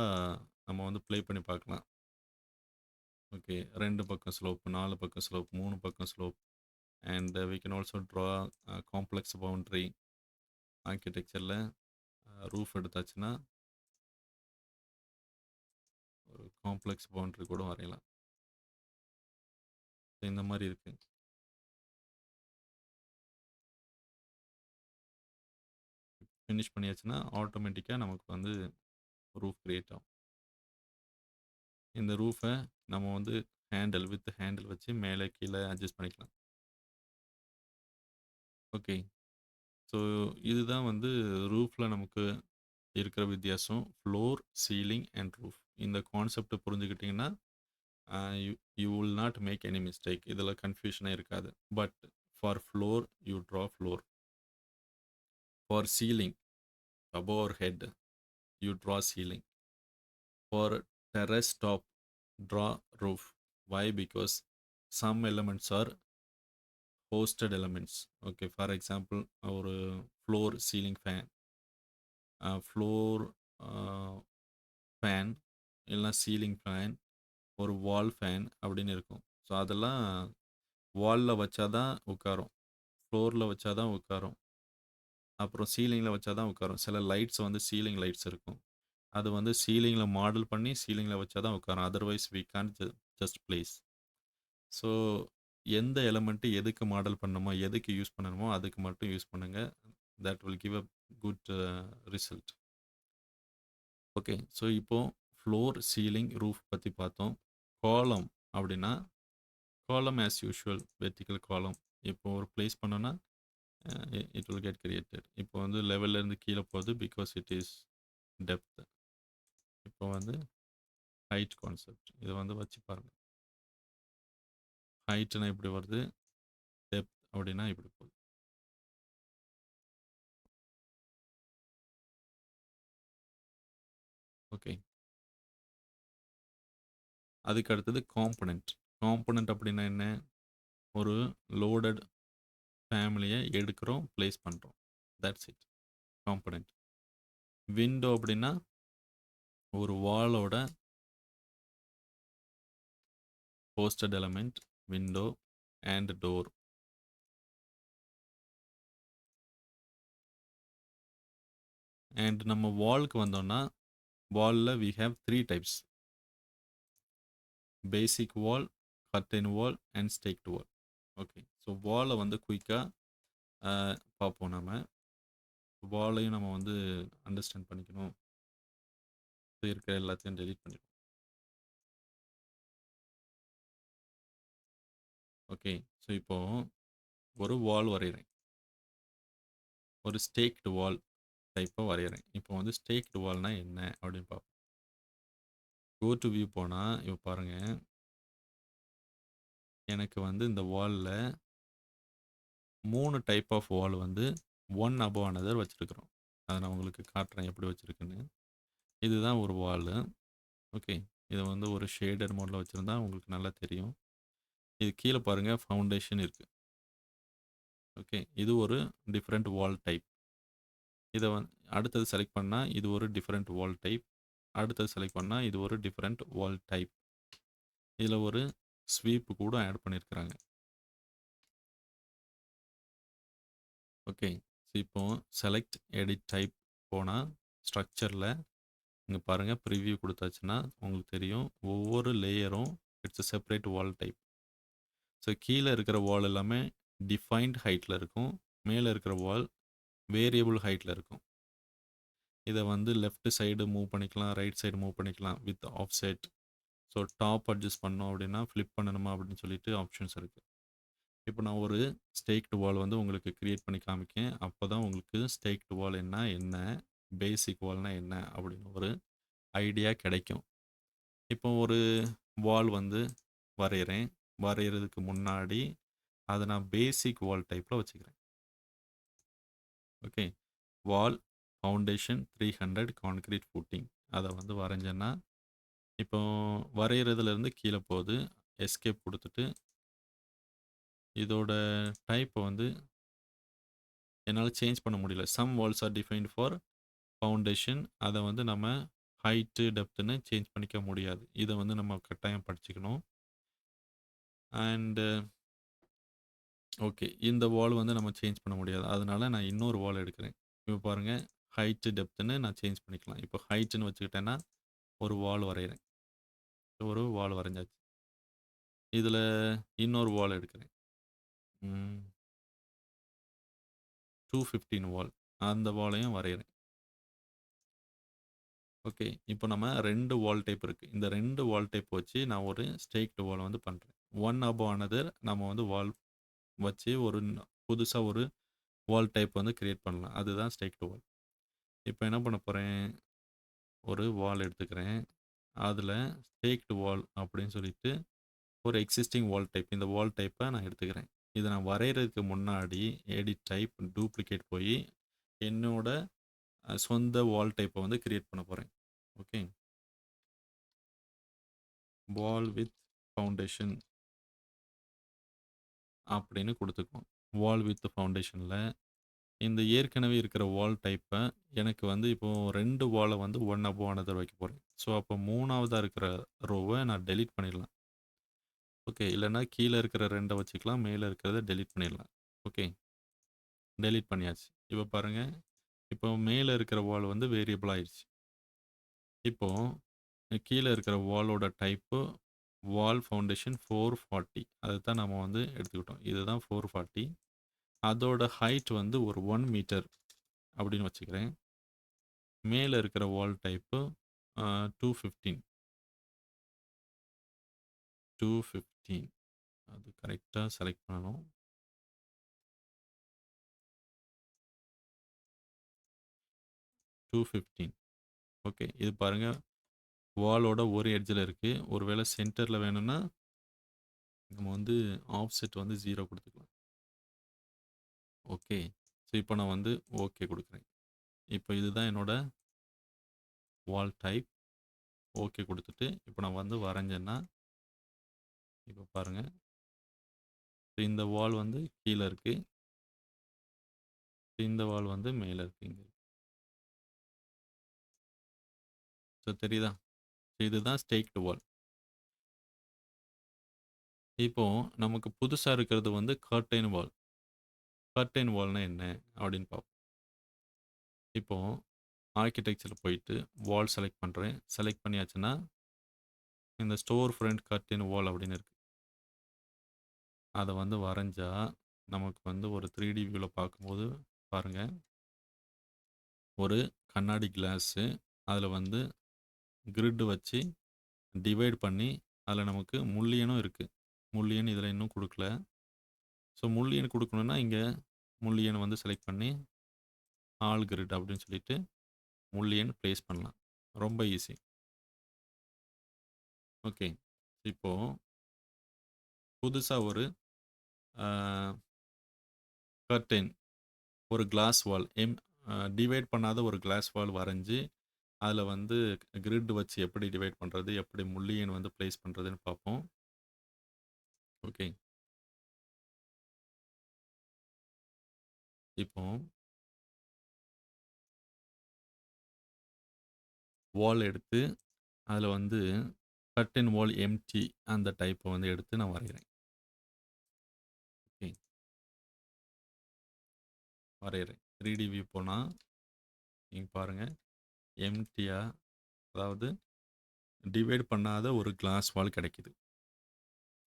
நம்ம வந்து ப்ளே பண்ணி பார்க்கலாம். ஓகே. 2 பக்கம் ஸ்லோப், 4 பக்கம் ஸ்லோப், 3 பக்கம் slope. And we can also draw complex boundary. ஆர்கிடெக்சரில் ரூஃப் எடுத்தாச்சுன்னா ஒரு காம்ப்ளெக்ஸ் பவுண்டரி கூட வரையலாம். இந்த மாதிரி இருக்கு. ஃபினிஷ் பண்ணியாச்சுன்னா ஆட்டோமேட்டிக்காக நமக்கு வந்து ரூஃப் கிரியேட் ஆகும். இந்த ரூஃபை நம்ம வந்து ஹேண்டில் வச்சு மேலே கீழே அட்ஜஸ்ட் பண்ணிக்கலாம். ஓகே. ஸோ இதுதான் வந்து ரூஃபில் நமக்கு இருக்கிற வித்தியாசம் ஃப்ளோர், சீலிங் அண்ட் ரூஃப். இந்த கான்செப்ட் புரிஞ்சுக்கிட்டீங்கன்னா, you you will not make any mistake. இதில கன்ஃப்யூஷனே இருக்காது. But for floor, you draw floor. For ceiling, above our head, you draw ceiling. For terrace top, draw roof. Why? Because some elements are hosted elements. Okay, for example, our floor ceiling fan, floor fan, இல்லைனா ceiling fan, ஒரு வால் fan அப்படின்னு இருக்கும். So அதெல்லாம் வாலில் வச்சா தான் உட்காரும், ஃப்ளோரில் வச்சா தான் உட்காரும், அப்புறம் சீலிங்கில் வச்சா தான் உட்காரும். சில லைட்ஸ் வந்து சீலிங் லைட்ஸ் இருக்கும். அது வந்து சீலிங்கில் மாடல் பண்ணி சீலிங்கில் வச்சா தான் உட்காரும். Otherwise we can't just place. So எந்த எலமெண்ட்டு எதுக்கு மாடல் பண்ணணுமோ, எதுக்கு யூஸ் பண்ணணுமோ அதுக்கு மட்டும் யூஸ் பண்ணுங்க. That will give a good result. Okay, so இப்போ ஃப்ளோர், சீலிங், ரூஃப் பற்றி பார்த்தோம். காலம் அப்படின்னா, காலம் ஆஸ் யூஷுவல் வெர்டிக்கல் காலம். இப்போ ஒரு பிளேஸ் பண்ணோன்னா இட் வில் கெட் கிரியேட்டட். இப்போ வந்து லெவல்லேருந்து கீழே போகுது பிகாஸ் இட் இஸ் டெப்த். இப்போ வந்து ஹைட் கான்செப்ட் இதை வந்து வச்சு பாருங்கள். ஹைட்னா இப்படி வருது, டெப்த் அப்படின்னா இப்படி போகுது. ஓகே, அதுக்கு அடுத்தது காம்பனண்ட். காம்பனண்ட் அப்படின்னா என்ன? ஒரு லோடட் ஃபேமிலியை எடுக்கிறோம், பிளேஸ் பண்ணுறோம். That's it, component. விண்டோ அப்படின்னா ஒரு வாலோட posted element, window and door. And நம்ம வால்க்கு வந்தோம்னா, வாலில் we have 3 types: basic wall, curtain wall and stacked wall. Okay, so வாலை வந்து குயிக்காக பார்ப்போம். நம்ம வாலையும் நம்ம வந்து அண்டர்ஸ்டாண்ட் பண்ணிக்கணும். இருக்கிற எல்லாத்தையும் டெலீட் பண்ணிடுவோம். ஓகே, ஸோ இப்போ ஒரு வால் வரைகிறேன், ஒரு ஸ்டேக்டு வால் டைப்பாக வரைகிறேன். இப்போ வந்து ஸ்டேக்டு வால்னால் என்ன அப்படின்னு பார்ப்போம். கோ டு வியூ போனால் இப்போ பாருங்கள், எனக்கு வந்து இந்த வாலில் 3 டைப் ஆஃப் வால் வந்து ஒன் above another வச்சுருக்குறோம். அதை நான் உங்களுக்கு காட்டுறேன் எப்படி வச்சுருக்குன்னு. இதுதான் ஒரு வாலு. ஓகே, இதை வந்து ஒரு ஷேடட் மோடில் வச்சுருந்தா உங்களுக்கு நல்லா தெரியும். இது கீழே பாருங்கள், ஃபவுண்டேஷன் இருக்குது. ஓகே, இது ஒரு டிஃப்ரெண்ட் வால் டைப். இதை அடுத்தது செலக்ட் பண்ணால் இது ஒரு டிஃப்ரெண்ட் வால் டைப். அடுத்தது செலக்ட் பண்ணால் இது ஒரு டிஃப்ரெண்ட் வால் டைப். இதில் ஒரு ஸ்வீப் கூட ஆட் பண்ணியிருக்கிறாங்க. ஓகே, ஸோ இப்போ செலக்ட் எடிட் டைப் போனால் ஸ்ட்ரக்சரில் இங்கே பாருங்கள், ப்ரிவ்யூ கொடுத்தாச்சுன்னா உங்களுக்கு தெரியும் ஒவ்வொரு லேயரும் it's separate wall type. So கீழே இருக்கிற வால் எல்லாமே டிஃபைன்ட் ஹைட்டில் இருக்கும், மேலே இருக்கிற வால் வேரியபிள் ஹைட்டில் இருக்கும். இதை வந்து லெஃப்ட் சைடு மூவ் பண்ணிக்கலாம், ரைட் சைடு மூவ் பண்ணிக்கலாம் with offset. So top adjust பண்ணோம் அப்படின்னா ஃப்ளிப் பண்ணணுமா அப்படின்னு சொல்லிட்டு ஆப்ஷன்ஸ் இருக்குது. இப்போ நான் ஒரு ஸ்டேக்டு வால் வந்து உங்களுக்கு க்ரியேட் பண்ணி காமிக்கேன். அப்போ தான் உங்களுக்கு ஸ்டேக்டு வால் என்ன, பேசிக் வால்னால் என்ன அப்படின்னு ஒரு ஐடியா கிடைக்கும். இப்போ ஒரு வால் வந்து வரைகிறேன். வரைகிறதுக்கு முன்னாடி அதை நான் பேசிக் வால் டைப்பில் வச்சுக்கிறேன். ஓகே, வால் ஃபவுண்டேஷன் 300 கான்கிரீட் ஃபுட்டிங் அதை வந்து வரைஞ்சேன்னா, இப்போ வரைகிறதுலேருந்து கீழே போகுது. எஸ்கேப் கொடுத்துட்டு இதோட டைப்பை வந்து என்னால் சேஞ்ச் பண்ண முடியல. Some walls are defined for foundation. அதை வந்து நம்ம ஹைட்டு டெப்த்துன்னு சேஞ்ச் பண்ணிக்க முடியாது. இதை வந்து நம்ம கட்டாயம் படிச்சுக்கணும். அண்டு ஓகே, இந்த வால் வந்து நம்ம சேஞ்ச் பண்ண முடியாது. அதனால நான் இன்னொரு வால் எடுக்கிறேன். இப்போ பாருங்கள், ஹைட்டு டெப்த்துன்னு நான் சேஞ்ச் பண்ணிக்கலாம். இப்போ ஹைட்டுன்னு வச்சுக்கிட்டேன்னா ஒரு வால் வரைகிறேன். ஒரு வால் வரைஞ்சாச்சு. இதில் இன்னொரு வால் எடுக்கிறேன். 215 வால், அந்த வாலையும் வரைகிறேன். ஓகே, இப்போ நம்ம 2 வால் டைப் இருக்குது. இந்த 2 வால் டைப் வச்சு நான் ஒரு ஸ்டேக்டு வால் வந்து பண்ணுறேன். ஒன் above another நம்ம வந்து வால் வச்சு ஒரு புதுசாக ஒரு வால் டைப் வந்து கிரியேட் பண்ணலாம். அதுதான் ஸ்டேக்டு வால். இப்போ என்ன பண்ண போறேன், ஒரு வால் எடுத்துக்கிறேன். அதில ஸ்டேக்டு வால் அப்படின்னு சொல்லிட்டு ஒரு எக்ஸிஸ்டிங் வால் டைப். இந்த வால் டைப்பை நான் எடுத்துக்கிறேன். இதை நான் வரைகிறதுக்கு முன்னாடி எடிட் டைப், டூப்ளிகேட் போய் என்னோட சொந்த வால் டைப்பை வந்து கிரியேட் பண்ண போகிறேன். ஓகே, வால் வித் ஃபவுண்டேஷன் அப்படின்னு கொடுத்துக்குவோம். வால் வித் ஃபவுண்டேஷனில் இந்த ஏற்கனவே இருக்கிற வால் டைப்பை எனக்கு வந்து இப்போது 2 வாலை வந்து ஒன் அபோவ் அனதர் வைக்க போகிறேன். ஸோ அப்போ 3ஆவதாக இருக்கிற ரோவை நான் டெலீட் பண்ணிடலாம். ஓகே, இல்லைன்னா கீழே இருக்கிற 2 வச்சுக்கலாம், மேலே இருக்கிறத டெலீட் பண்ணிடலாம். ஓகே, டெலீட் பண்ணியாச்சு. இப்போ பாருங்கள், இப்போ மேலே இருக்கிற வால் வந்து வேரியபிள் ஆயிடுச்சு. இப்போது கீழே இருக்கிற வாலோட டைப்பு வால் ஃபவுண்டேஷன் 440, அதை தான் நம்ம வந்து எடுத்துக்கிட்டோம். இதுதான் 440. அதோட ஹைட் வந்து ஒரு 1 மீட்டர் அப்படின்னு வச்சுக்கிறேன். மேலே இருக்கிற வால் டைப்பு 215. 215 அது கரெக்டாக செலக்ட் பண்ணணும். 215. ஓகே, இது பாருங்கள், வாலோட ஒரு எட்ஜில் இருக்குது. ஒருவேளை சென்டரில் வேணும்னா நம்ம வந்து ஆஃப்செட் வந்து 0 கொடுத்துக்கலாம். ஓகே, ஸோ இப்போ நான் வந்து ஓகே கொடுக்குறேன். இப்போ இதுதான் என்னோட வால் டைப். ஓகே கொடுத்துட்டு இப்போ நான் வந்து வரைஞ்சேன்னா இப்போ பாருங்கள், இந்த வால் வந்து கீழே இருக்குது, இந்த வால் வந்து மேலே இருக்குங்க. ஸோ தெரியுதா? இதுதான் ஸ்டேக்டு வால். இப்போ நமக்கு புதுசாக இருக்கிறது வந்து கர்டைன் வால். கர்டைன் வால்னா என்ன அப்படின்னு பார்ப்போம். இப்போ ஆர்கிடெக்சரில் போயிட்டு வால் செலக்ட் பண்ணுறேன். செலக்ட் பண்ணியாச்சுன்னா இந்த ஸ்டோர் ஃப்ரண்ட் கர்டைன் வால் அப்படின்னு இருக்குது. அதை வந்து வரைஞ்சா நமக்கு வந்து ஒரு 3D வியூவில் பார்க்கும்போது பாருங்கள், ஒரு கண்ணாடி கிளாஸு, அதில் வந்து கிரிட் வச்சு டிவைட் பண்ணி அதில் நமக்கு முள்ளியனும் இருக்குது. முள்ளியன் இதில் இன்னும் கொடுக்கல. ஸோ முள்ளியன் கொடுக்கணுன்னா இங்கே முள்ளியன் வந்து செலக்ட் பண்ணி ஆல் கிரிட் அப்படின்னு சொல்லிட்டு முள்ளியன் ப்ளேஸ் பண்ணலாம். ரொம்ப ஈஸி. ஓகே, இப்போது புதுசாக ஒரு கர்டைன், ஒரு கிளாஸ் வால், டிவைட் பண்ணாத ஒரு கிளாஸ் வால் வரைஞ்சி அதில் வந்து கிரிட் வச்சு எப்படி டிவைட் பண்ணுறது, எப்படி முள்ளியன் வந்து ப்ளேஸ் பண்ணுறதுன்னு பார்ப்போம். ஓகே, இப்போ வால் எடுத்து அதில் வந்து கர்டைன் வால் எம்டி அந்த டைப்பை வந்து எடுத்து நான் வரைகிறேன். ஓகே, வரைகிறேன். 3D வியூ போனால் நீங்கள் பாருங்கள், எம்டியாக, அதாவது டிவைட் பண்ணாத ஒரு கிளாஸ் வால் கிடைக்குது.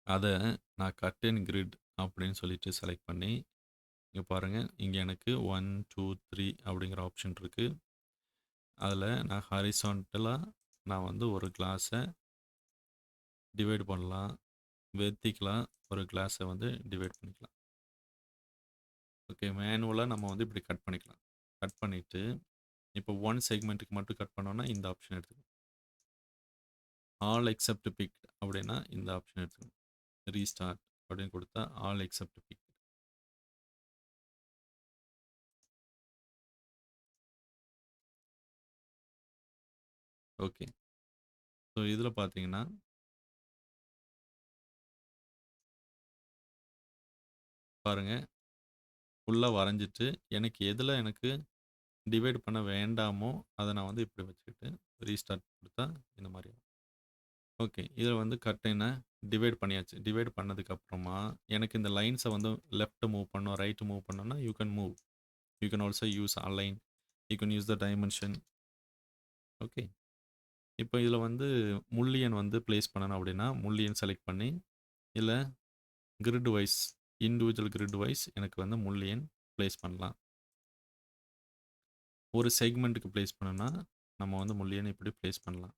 அதை நான் கர்டைன் கிரிட் அப்படின்னு சொல்லிட்டு செலக்ட் பண்ணி இங்கே பாருங்கள், இங்கே எனக்கு 1 2 3 அப்படிங்கிற ஆப்ஷன் இருக்குது. அதில் நான் ஹாரிசான்டலாக நான் வந்து ஒரு கிளாஸை டிவைட் பண்ணலாம், வெர்டிக்கலாக ஒரு கிளாஸை வந்து டிவைட் பண்ணிக்கலாம். ஓகே, மேனுவலாக நம்ம வந்து இப்படி கட் பண்ணிக்கலாம். கட் பண்ணிவிட்டு இப்போ ஒன் செக்மெண்ட்டுக்கு மட்டும் கட் பண்ணோன்னா இந்த ஆப்ஷன் எடுத்துக்கணும். ஆல் எக்ஸப்ட் பிக்ட் அப்படின்னா இந்த ஆப்ஷன் எடுத்துக்கணும். ரீஸ்டார்ட் அப்படின்னு கொடுத்தா all accept picked. Okay, so இதில் பார்த்தீங்கன்னா பாருங்கள், ஃபுல்லாக வரைஞ்சிட்டு எனக்கு எதில் எனக்கு டிவைட் பண்ண வேண்டாமோ அதை நான் வந்து இப்படி வச்சுக்கிட்டு ரீஸ்டார்ட் கொடுத்தா இந்த மாதிரி ஆகும். ஓகே, இதில் வந்து கர்டைனை டிவைட் பண்ணியாச்சு. டிவைட் பண்ணதுக்கப்புறமா எனக்கு இந்த லைன்ஸை வந்து லெஃப்ட் மூவ் பண்ணோம், ரைட் மூவ் பண்ணோன்னா you can move. You can also use align, you can use the dimension. Okay, இப்போ இதில் வந்து முள்ளியன் வந்து ப்ளேஸ் பண்ணணும் அப்படின்னா முள்ளியன் செலக்ட் பண்ணி இல்லை grid wise, individual grid wise எனக்கு வந்து முள்ளியன் ப்ளேஸ் பண்ணலாம். ஒரு செக்மெண்ட்டுக்கு ப்ளேஸ் பண்ணோன்னா நம்ம வந்து முள்ளியன் இப்படி ப்ளேஸ் பண்ணலாம்.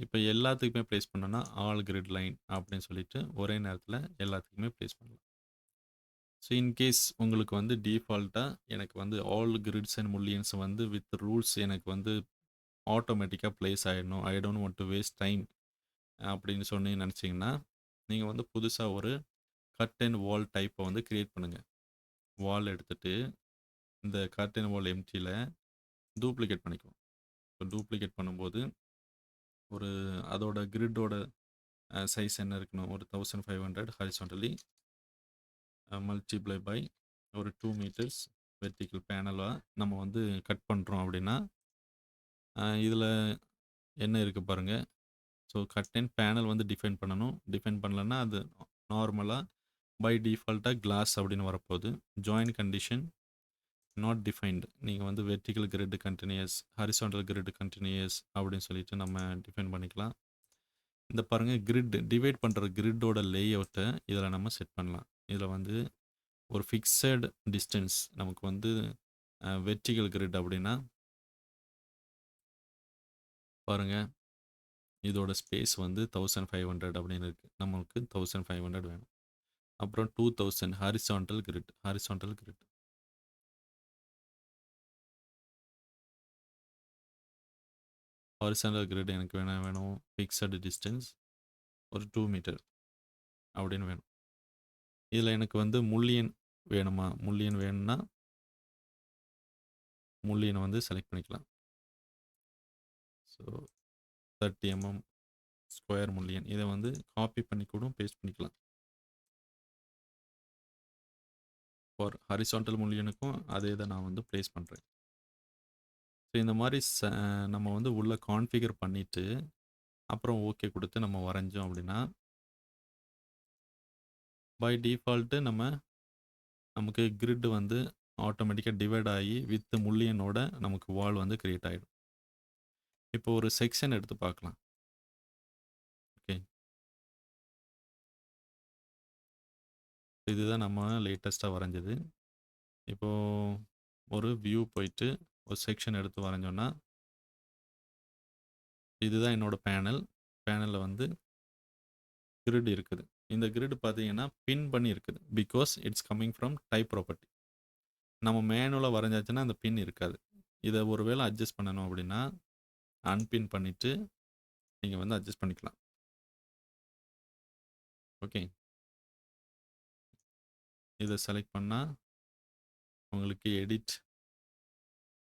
இப்போ எல்லாத்துக்குமே ப்ளேஸ் பண்ணோன்னா ஆல் கிரிட் லைன் அப்படின்னு சொல்லிட்டு ஒரே நேரத்தில் எல்லாத்துக்குமே ப்ளேஸ் பண்ணலாம். ஸோ இன்கேஸ் உங்களுக்கு வந்து டிஃபால்ட்டா எனக்கு வந்து ஆல் கிரிட்ஸ் அண்ட் முல்லியன்ஸ் வந்து வித் ரூல்ஸ் எனக்கு வந்து ஆட்டோமேட்டிக்கா பிளேஸ் ஆயிடணும். I don't want to waste time அப்படின்னு சொல்லி நினச்சிங்கன்னா, நீங்க வந்து புதுசா ஒரு கட் அண்ட் வால் டைப்பை வந்து கிரியேட் பண்ணுங்க. வால் எடுத்துட்டு, இந்த கட் அண்ட் வால் எம்ப்டியில் டூப்ளிகேட் பண்ணிக்குவோம். ஸோ டூப்ளிகேட் பண்ணும்போது, ஒரு அதோட கிரிட்டோட சைஸ் என்ன இருக்கணும்? ஒரு 1500 ஹாரிசான்டலி மல்டிப்ளை பை ஒரு 2 மீட்டர்ஸ் வெர்டிக்கல் பேனலா நம்ம வந்து கட் பண்ணுறோம் அப்படின்னா, இதில் என்ன இருக்கு பாருங்க. ஸோ கட் அண்ட் பேனல் வந்து டிஃபைன் பண்ணணும். டிஃபைன் பண்ணலன்னா அது நார்மலா பை டிஃபால்ட்டா கிளாஸ் அப்படின்னு வரப்போகுது. Join condition not defined. நீங்க வந்து vertical grid continuous, horizontal grid continuous அப்படின்னு சொல்லிட்டு நம்ம டிஃபைன் பண்ணிக்கலாம். இந்த பாருங்க கிரிட் டிவைட் பண்ற கிரிட்டோட லேஅவுட்ட இதில் நம்ம செட் பண்ணலாம். இதில் வந்து ஒரு ஃபிக்ஸட் டிஸ்டன்ஸ் நமக்கு வந்து வெர்டிகல் கிரிட் அப்படின்னா பாருங்க, இதோட ஸ்பேஸ் வந்து 1500 அப்படின்னு இருக்கு. நமக்கு 1500 வேணும். அப்புறம் 2000 horizontal grid. Horizontal grid horizontal grid எனக்கு வேணும் ஃபிக்ஸட் டிஸ்டன்ஸ் ஒரு 2 மீட்டர் அப்படின்னு வேணும். இதில் எனக்கு வந்து முல்லியன் வேணுமா? முல்லியன் வேணும்னா முல்லியனை வந்து செலக்ட் பண்ணிக்கலாம். So 30 square mullion. இதை வந்து காப்பி பண்ணி கூட பேஸ்ட் பண்ணிக்கலாம். ஃபார் ஹாரிசான்டல் முல்லியனுக்கும் அதே தான் நான் வந்து ப்ளேஸ் பண்ணுறேன். ஸோ இந்த மாதிரி நம்ம வந்து உள்ள கான்ஃபிகர் பண்ணிவிட்டு அப்புறம் ஓகே கொடுத்து நம்ம வரைஞ்சோம் அப்படின்னா, பை டிஃபால்ட்டு நமக்கு கிரிட் வந்து ஆட்டோமேட்டிக்காக டிவைட் ஆகி வித் முல்லியனோட நமக்கு வால் வந்து கிரியேட் ஆகிடும். இப்போ ஒரு செக்ஷன் எடுத்து பார்க்கலாம். ஓகே, இதுதான் நம்ம லேட்டஸ்ட்டாக வரைஞ்சது. இப்போது ஒரு வியூ போயிட்டு ஒரு செக்ஷன் எடுத்து வரைஞ்சோன்னா, இதுதான் என்னோட பேனல். பேனலில் வந்து கிரிட் இருக்குது. இந்த கிரிட் பார்த்தீங்கன்னா பின் பண்ணி இருக்குது. Because it's coming from type property. நம்ம மேனுவலாக வரைஞ்சாச்சுன்னா அந்த பின் இருக்காது. இதை ஒரு வேளை அட்ஜஸ்ட் பண்ணணும் அப்படின்னா அன்பின் பண்ணிவிட்டு நீங்கள் வந்து அட்ஜஸ்ட் பண்ணிக்கலாம். ஓகே, இதை செலக்ட் பண்ணால் உங்களுக்கு எடிட்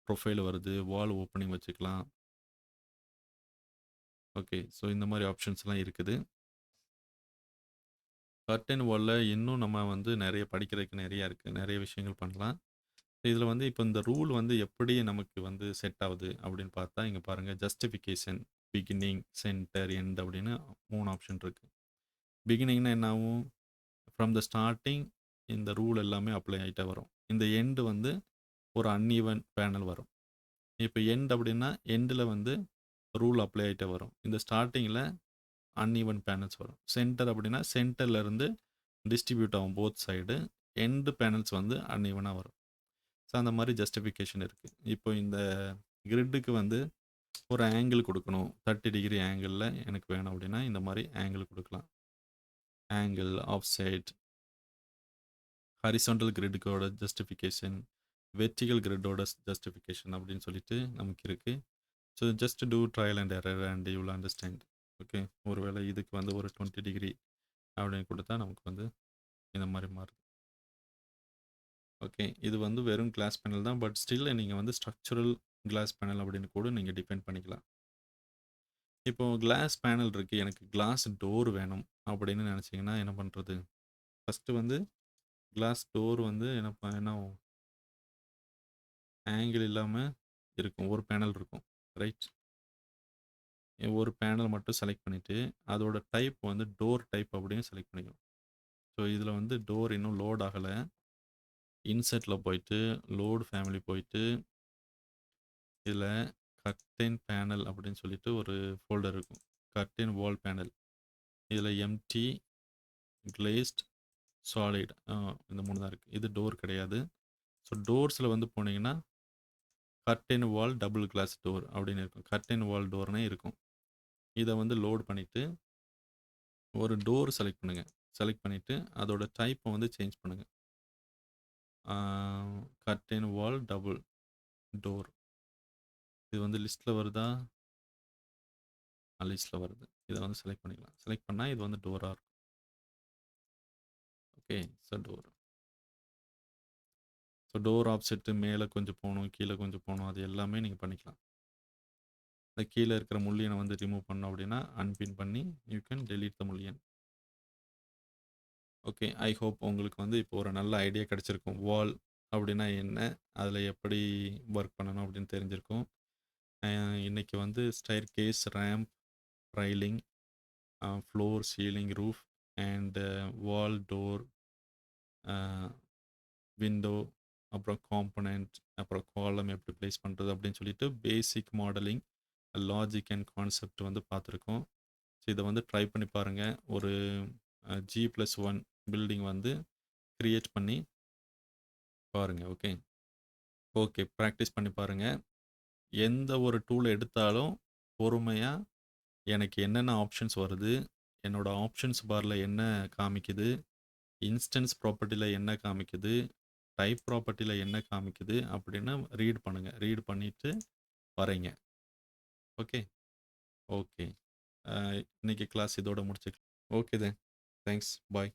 ப்ரொஃபைல் வருது. வால் ஓப்பனிங் வச்சுக்கலாம். ஓகே, ஸோ இந்த மாதிரி ஆப்ஷன்ஸ்லாம் இருக்குது. கர்டன் வாலில் இன்னும் நம்ம வந்து நிறைய படிக்கிறதுக்கு நிறையா இருக்குது. நிறைய விஷயங்கள் பண்ணலாம். இதில் வந்து இப்போ இந்த ரூல் வந்து எப்படி நமக்கு வந்து செட் ஆகுது அப்படின்னு பார்த்தா, இங்கே பாருங்கள் ஜஸ்டிஃபிகேஷன், பிகினிங், சென்டர், எண்ட் அப்படின்னு 3 ஆப்ஷன் இருக்குது. பிகினிங்னா என்ன ஆகும்? ஃப்ரம் த ஸ்டார்டிங் இந்த ரூல் எல்லாமே அப்ளை ஆகிட்டே வரும். இந்த எண்டு வந்து ஒரு அன்ஈவன் பேனல் வரும். இப்போ எண்ட் அப்படின்னா எண்டில் வந்து ரூல் அப்ளை ஆகிட்டே வரும். இந்த ஸ்டார்டிங்கில் அன்ஈவன் பேனல்ஸ் வரும். சென்டர் அப்படின்னா சென்டர்லேருந்து டிஸ்ட்ரிபியூட் ஆகும் போத் சைடு. எண்டு பேனல்ஸ் வந்து அன்ஈவனாக வரும். ஸோ அந்த மாதிரி ஜஸ்டிஃபிகேஷன் இருக்குது. இப்போ இந்த கிரிட்டுக்கு வந்து ஒரு ஆங்கிள் கொடுக்கணும். 30 டிகிரி ஆங்கிளில் எனக்கு வேணும் அப்படின்னா இந்த மாதிரி ஆங்கிள் கொடுக்கலாம். ஆங்கிள், ஆஃப்சைட், ஹாரிசான்டல் கிரிட்டுக்கோட ஜஸ்டிஃபிகேஷன், வெர்டிகல் கிரிட்டோட ஜஸ்டிஃபிகேஷன் அப்படின்னு சொல்லிட்டு நமக்கு இருக்குது. So just do trial and error and you will understand. Okay, ஒருவேளை இதுக்கு வந்து ஒரு 20 டிகிரி அப்படின்னு கொடுத்தா நமக்கு வந்து இந்த மாதிரி மாறுது. ஓகே, இது வந்து வெறும் கிளாஸ் பேனல் தான். பட் ஸ்டில் நீங்கள் வந்து ஸ்ட்ரக்சரல் கிளாஸ் பேனல் அப்படின்னு கூட நீங்கள் டிஃபைன் பண்ணிக்கலாம். இப்போ கிளாஸ் பேனல் இருக்குது, எனக்கு கிளாஸ் டோர் வேணும் அப்படின்னு நினச்சிங்கன்னா என்ன பண்ணுறது? ஃபஸ்ட்டு வந்து கிளாஸ் டோர் வந்து என்ன ஆங்கிள் இல்லாமல் இருக்கும். ஒரு பேனல் இருக்கும், ரைட்? ஒரு பேனல் மட்டும் செலக்ட் பண்ணிவிட்டு அதோட டைப் வந்து டோர் டைப் அப்படின்னு செலக்ட் பண்ணிக்கணும். ஸோ இதில் வந்து டோர் இன்னும் லோட் ஆகலை. இன்செட்டில் போயிட்டு லோடு ஃபேமிலி போயிட்டு இதில் கர்டைன் பேனல் அப்படின்னு சொல்லிட்டு ஒரு ஃபோல்டர் இருக்கும். கர்டைன் வால் பேனல். இதில் எம்டி, கிளேஸ்ட், சாலிட் இந்த 3 தான் இருக்குது. இது டோர் கிடையாது. ஸோ டோர்ஸில் வந்து போனீங்கன்னா கர்டைன் வால் டபுள் கிளாஸ் டோர் அப்படின்னு இருக்கும். கர்டைன் வால் டோர்னே இருக்கும். இதை வந்து லோட் பண்ணிவிட்டு ஒரு டோர் செலக்ட் பண்ணுங்கள். செலக்ட் பண்ணிவிட்டு அதோட டைப்பை வந்து சேஞ்ச் பண்ணுங்கள். கர்டைன் வால் டபுள் டோர். இது வந்து லிஸ்ட்டில் வருதா? லிஸ்ட்டில் வருது. இதை வந்து செலக்ட் பண்ணிக்கலாம். செலக்ட் பண்ணால் இது வந்து டோராக இருக்கும். Okay, so door. So door offset மேலே கொஞ்சம் போகணும், கீழே கொஞ்சம் போகணும், அது எல்லாமே நீங்கள் பண்ணிக்கலாம். இந்த கீழே இருக்கிற முள்ளியனை வந்து ரிமூவ் பண்ணோம் அப்படின்னா அன்பின் பண்ணி you can delete the mullion. Okay, I hope உங்களுக்கு வந்து இப்போ ஒரு நல்ல ஐடியா கிடச்சிருக்கும். வால் அப்படின்னா என்ன, அதில் எப்படி ஒர்க் பண்ணணும் அப்படின்னு தெரிஞ்சிருக்கும். இன்னைக்கு வந்து staircase, ramp, railing, floor, ceiling, roof and wall, door, window, அப்புறம் காம்பனண்ட், அப்புறம் காலம் எப்படி ப்ளேஸ் பண்ணுறது அப்படின்னு சொல்லிட்டு basic modelling, logic and concept வந்து பார்த்துருக்கோம். ஸோ இதை வந்து ட்ரை பண்ணி பாருங்கள். ஒரு G+1 பில்டிங் வந்து க்ரியேட் பண்ணி பாருங்கள். ஓகே ஓகே, ப்ராக்டிஸ் பண்ணி பாருங்கள். எந்த ஒரு டூல் எடுத்தாலும் பொறுமையாக எனக்கு என்னென்ன ஆப்ஷன்ஸ் வருது, என்னோட ஆப்ஷன்ஸ் பாரில் என்ன காமிக்குது, இன்ஸ்டன்ஸ் ப்ராப்பர்ட்டியில் என்ன காமிக்குது, டைப் ப்ராப்பர்ட்டியில் என்ன காமிக்குது அப்படின்னு ரீட் பண்ணுங்கள். ரீட் பண்ணிவிட்டு வரைங்க. ஓகே ஓகே, இன்னைக்கு கிளாஸ் இதோட முடிச்சுக்கலாம். ஓகே தென், தேங்க்ஸ், பாய்.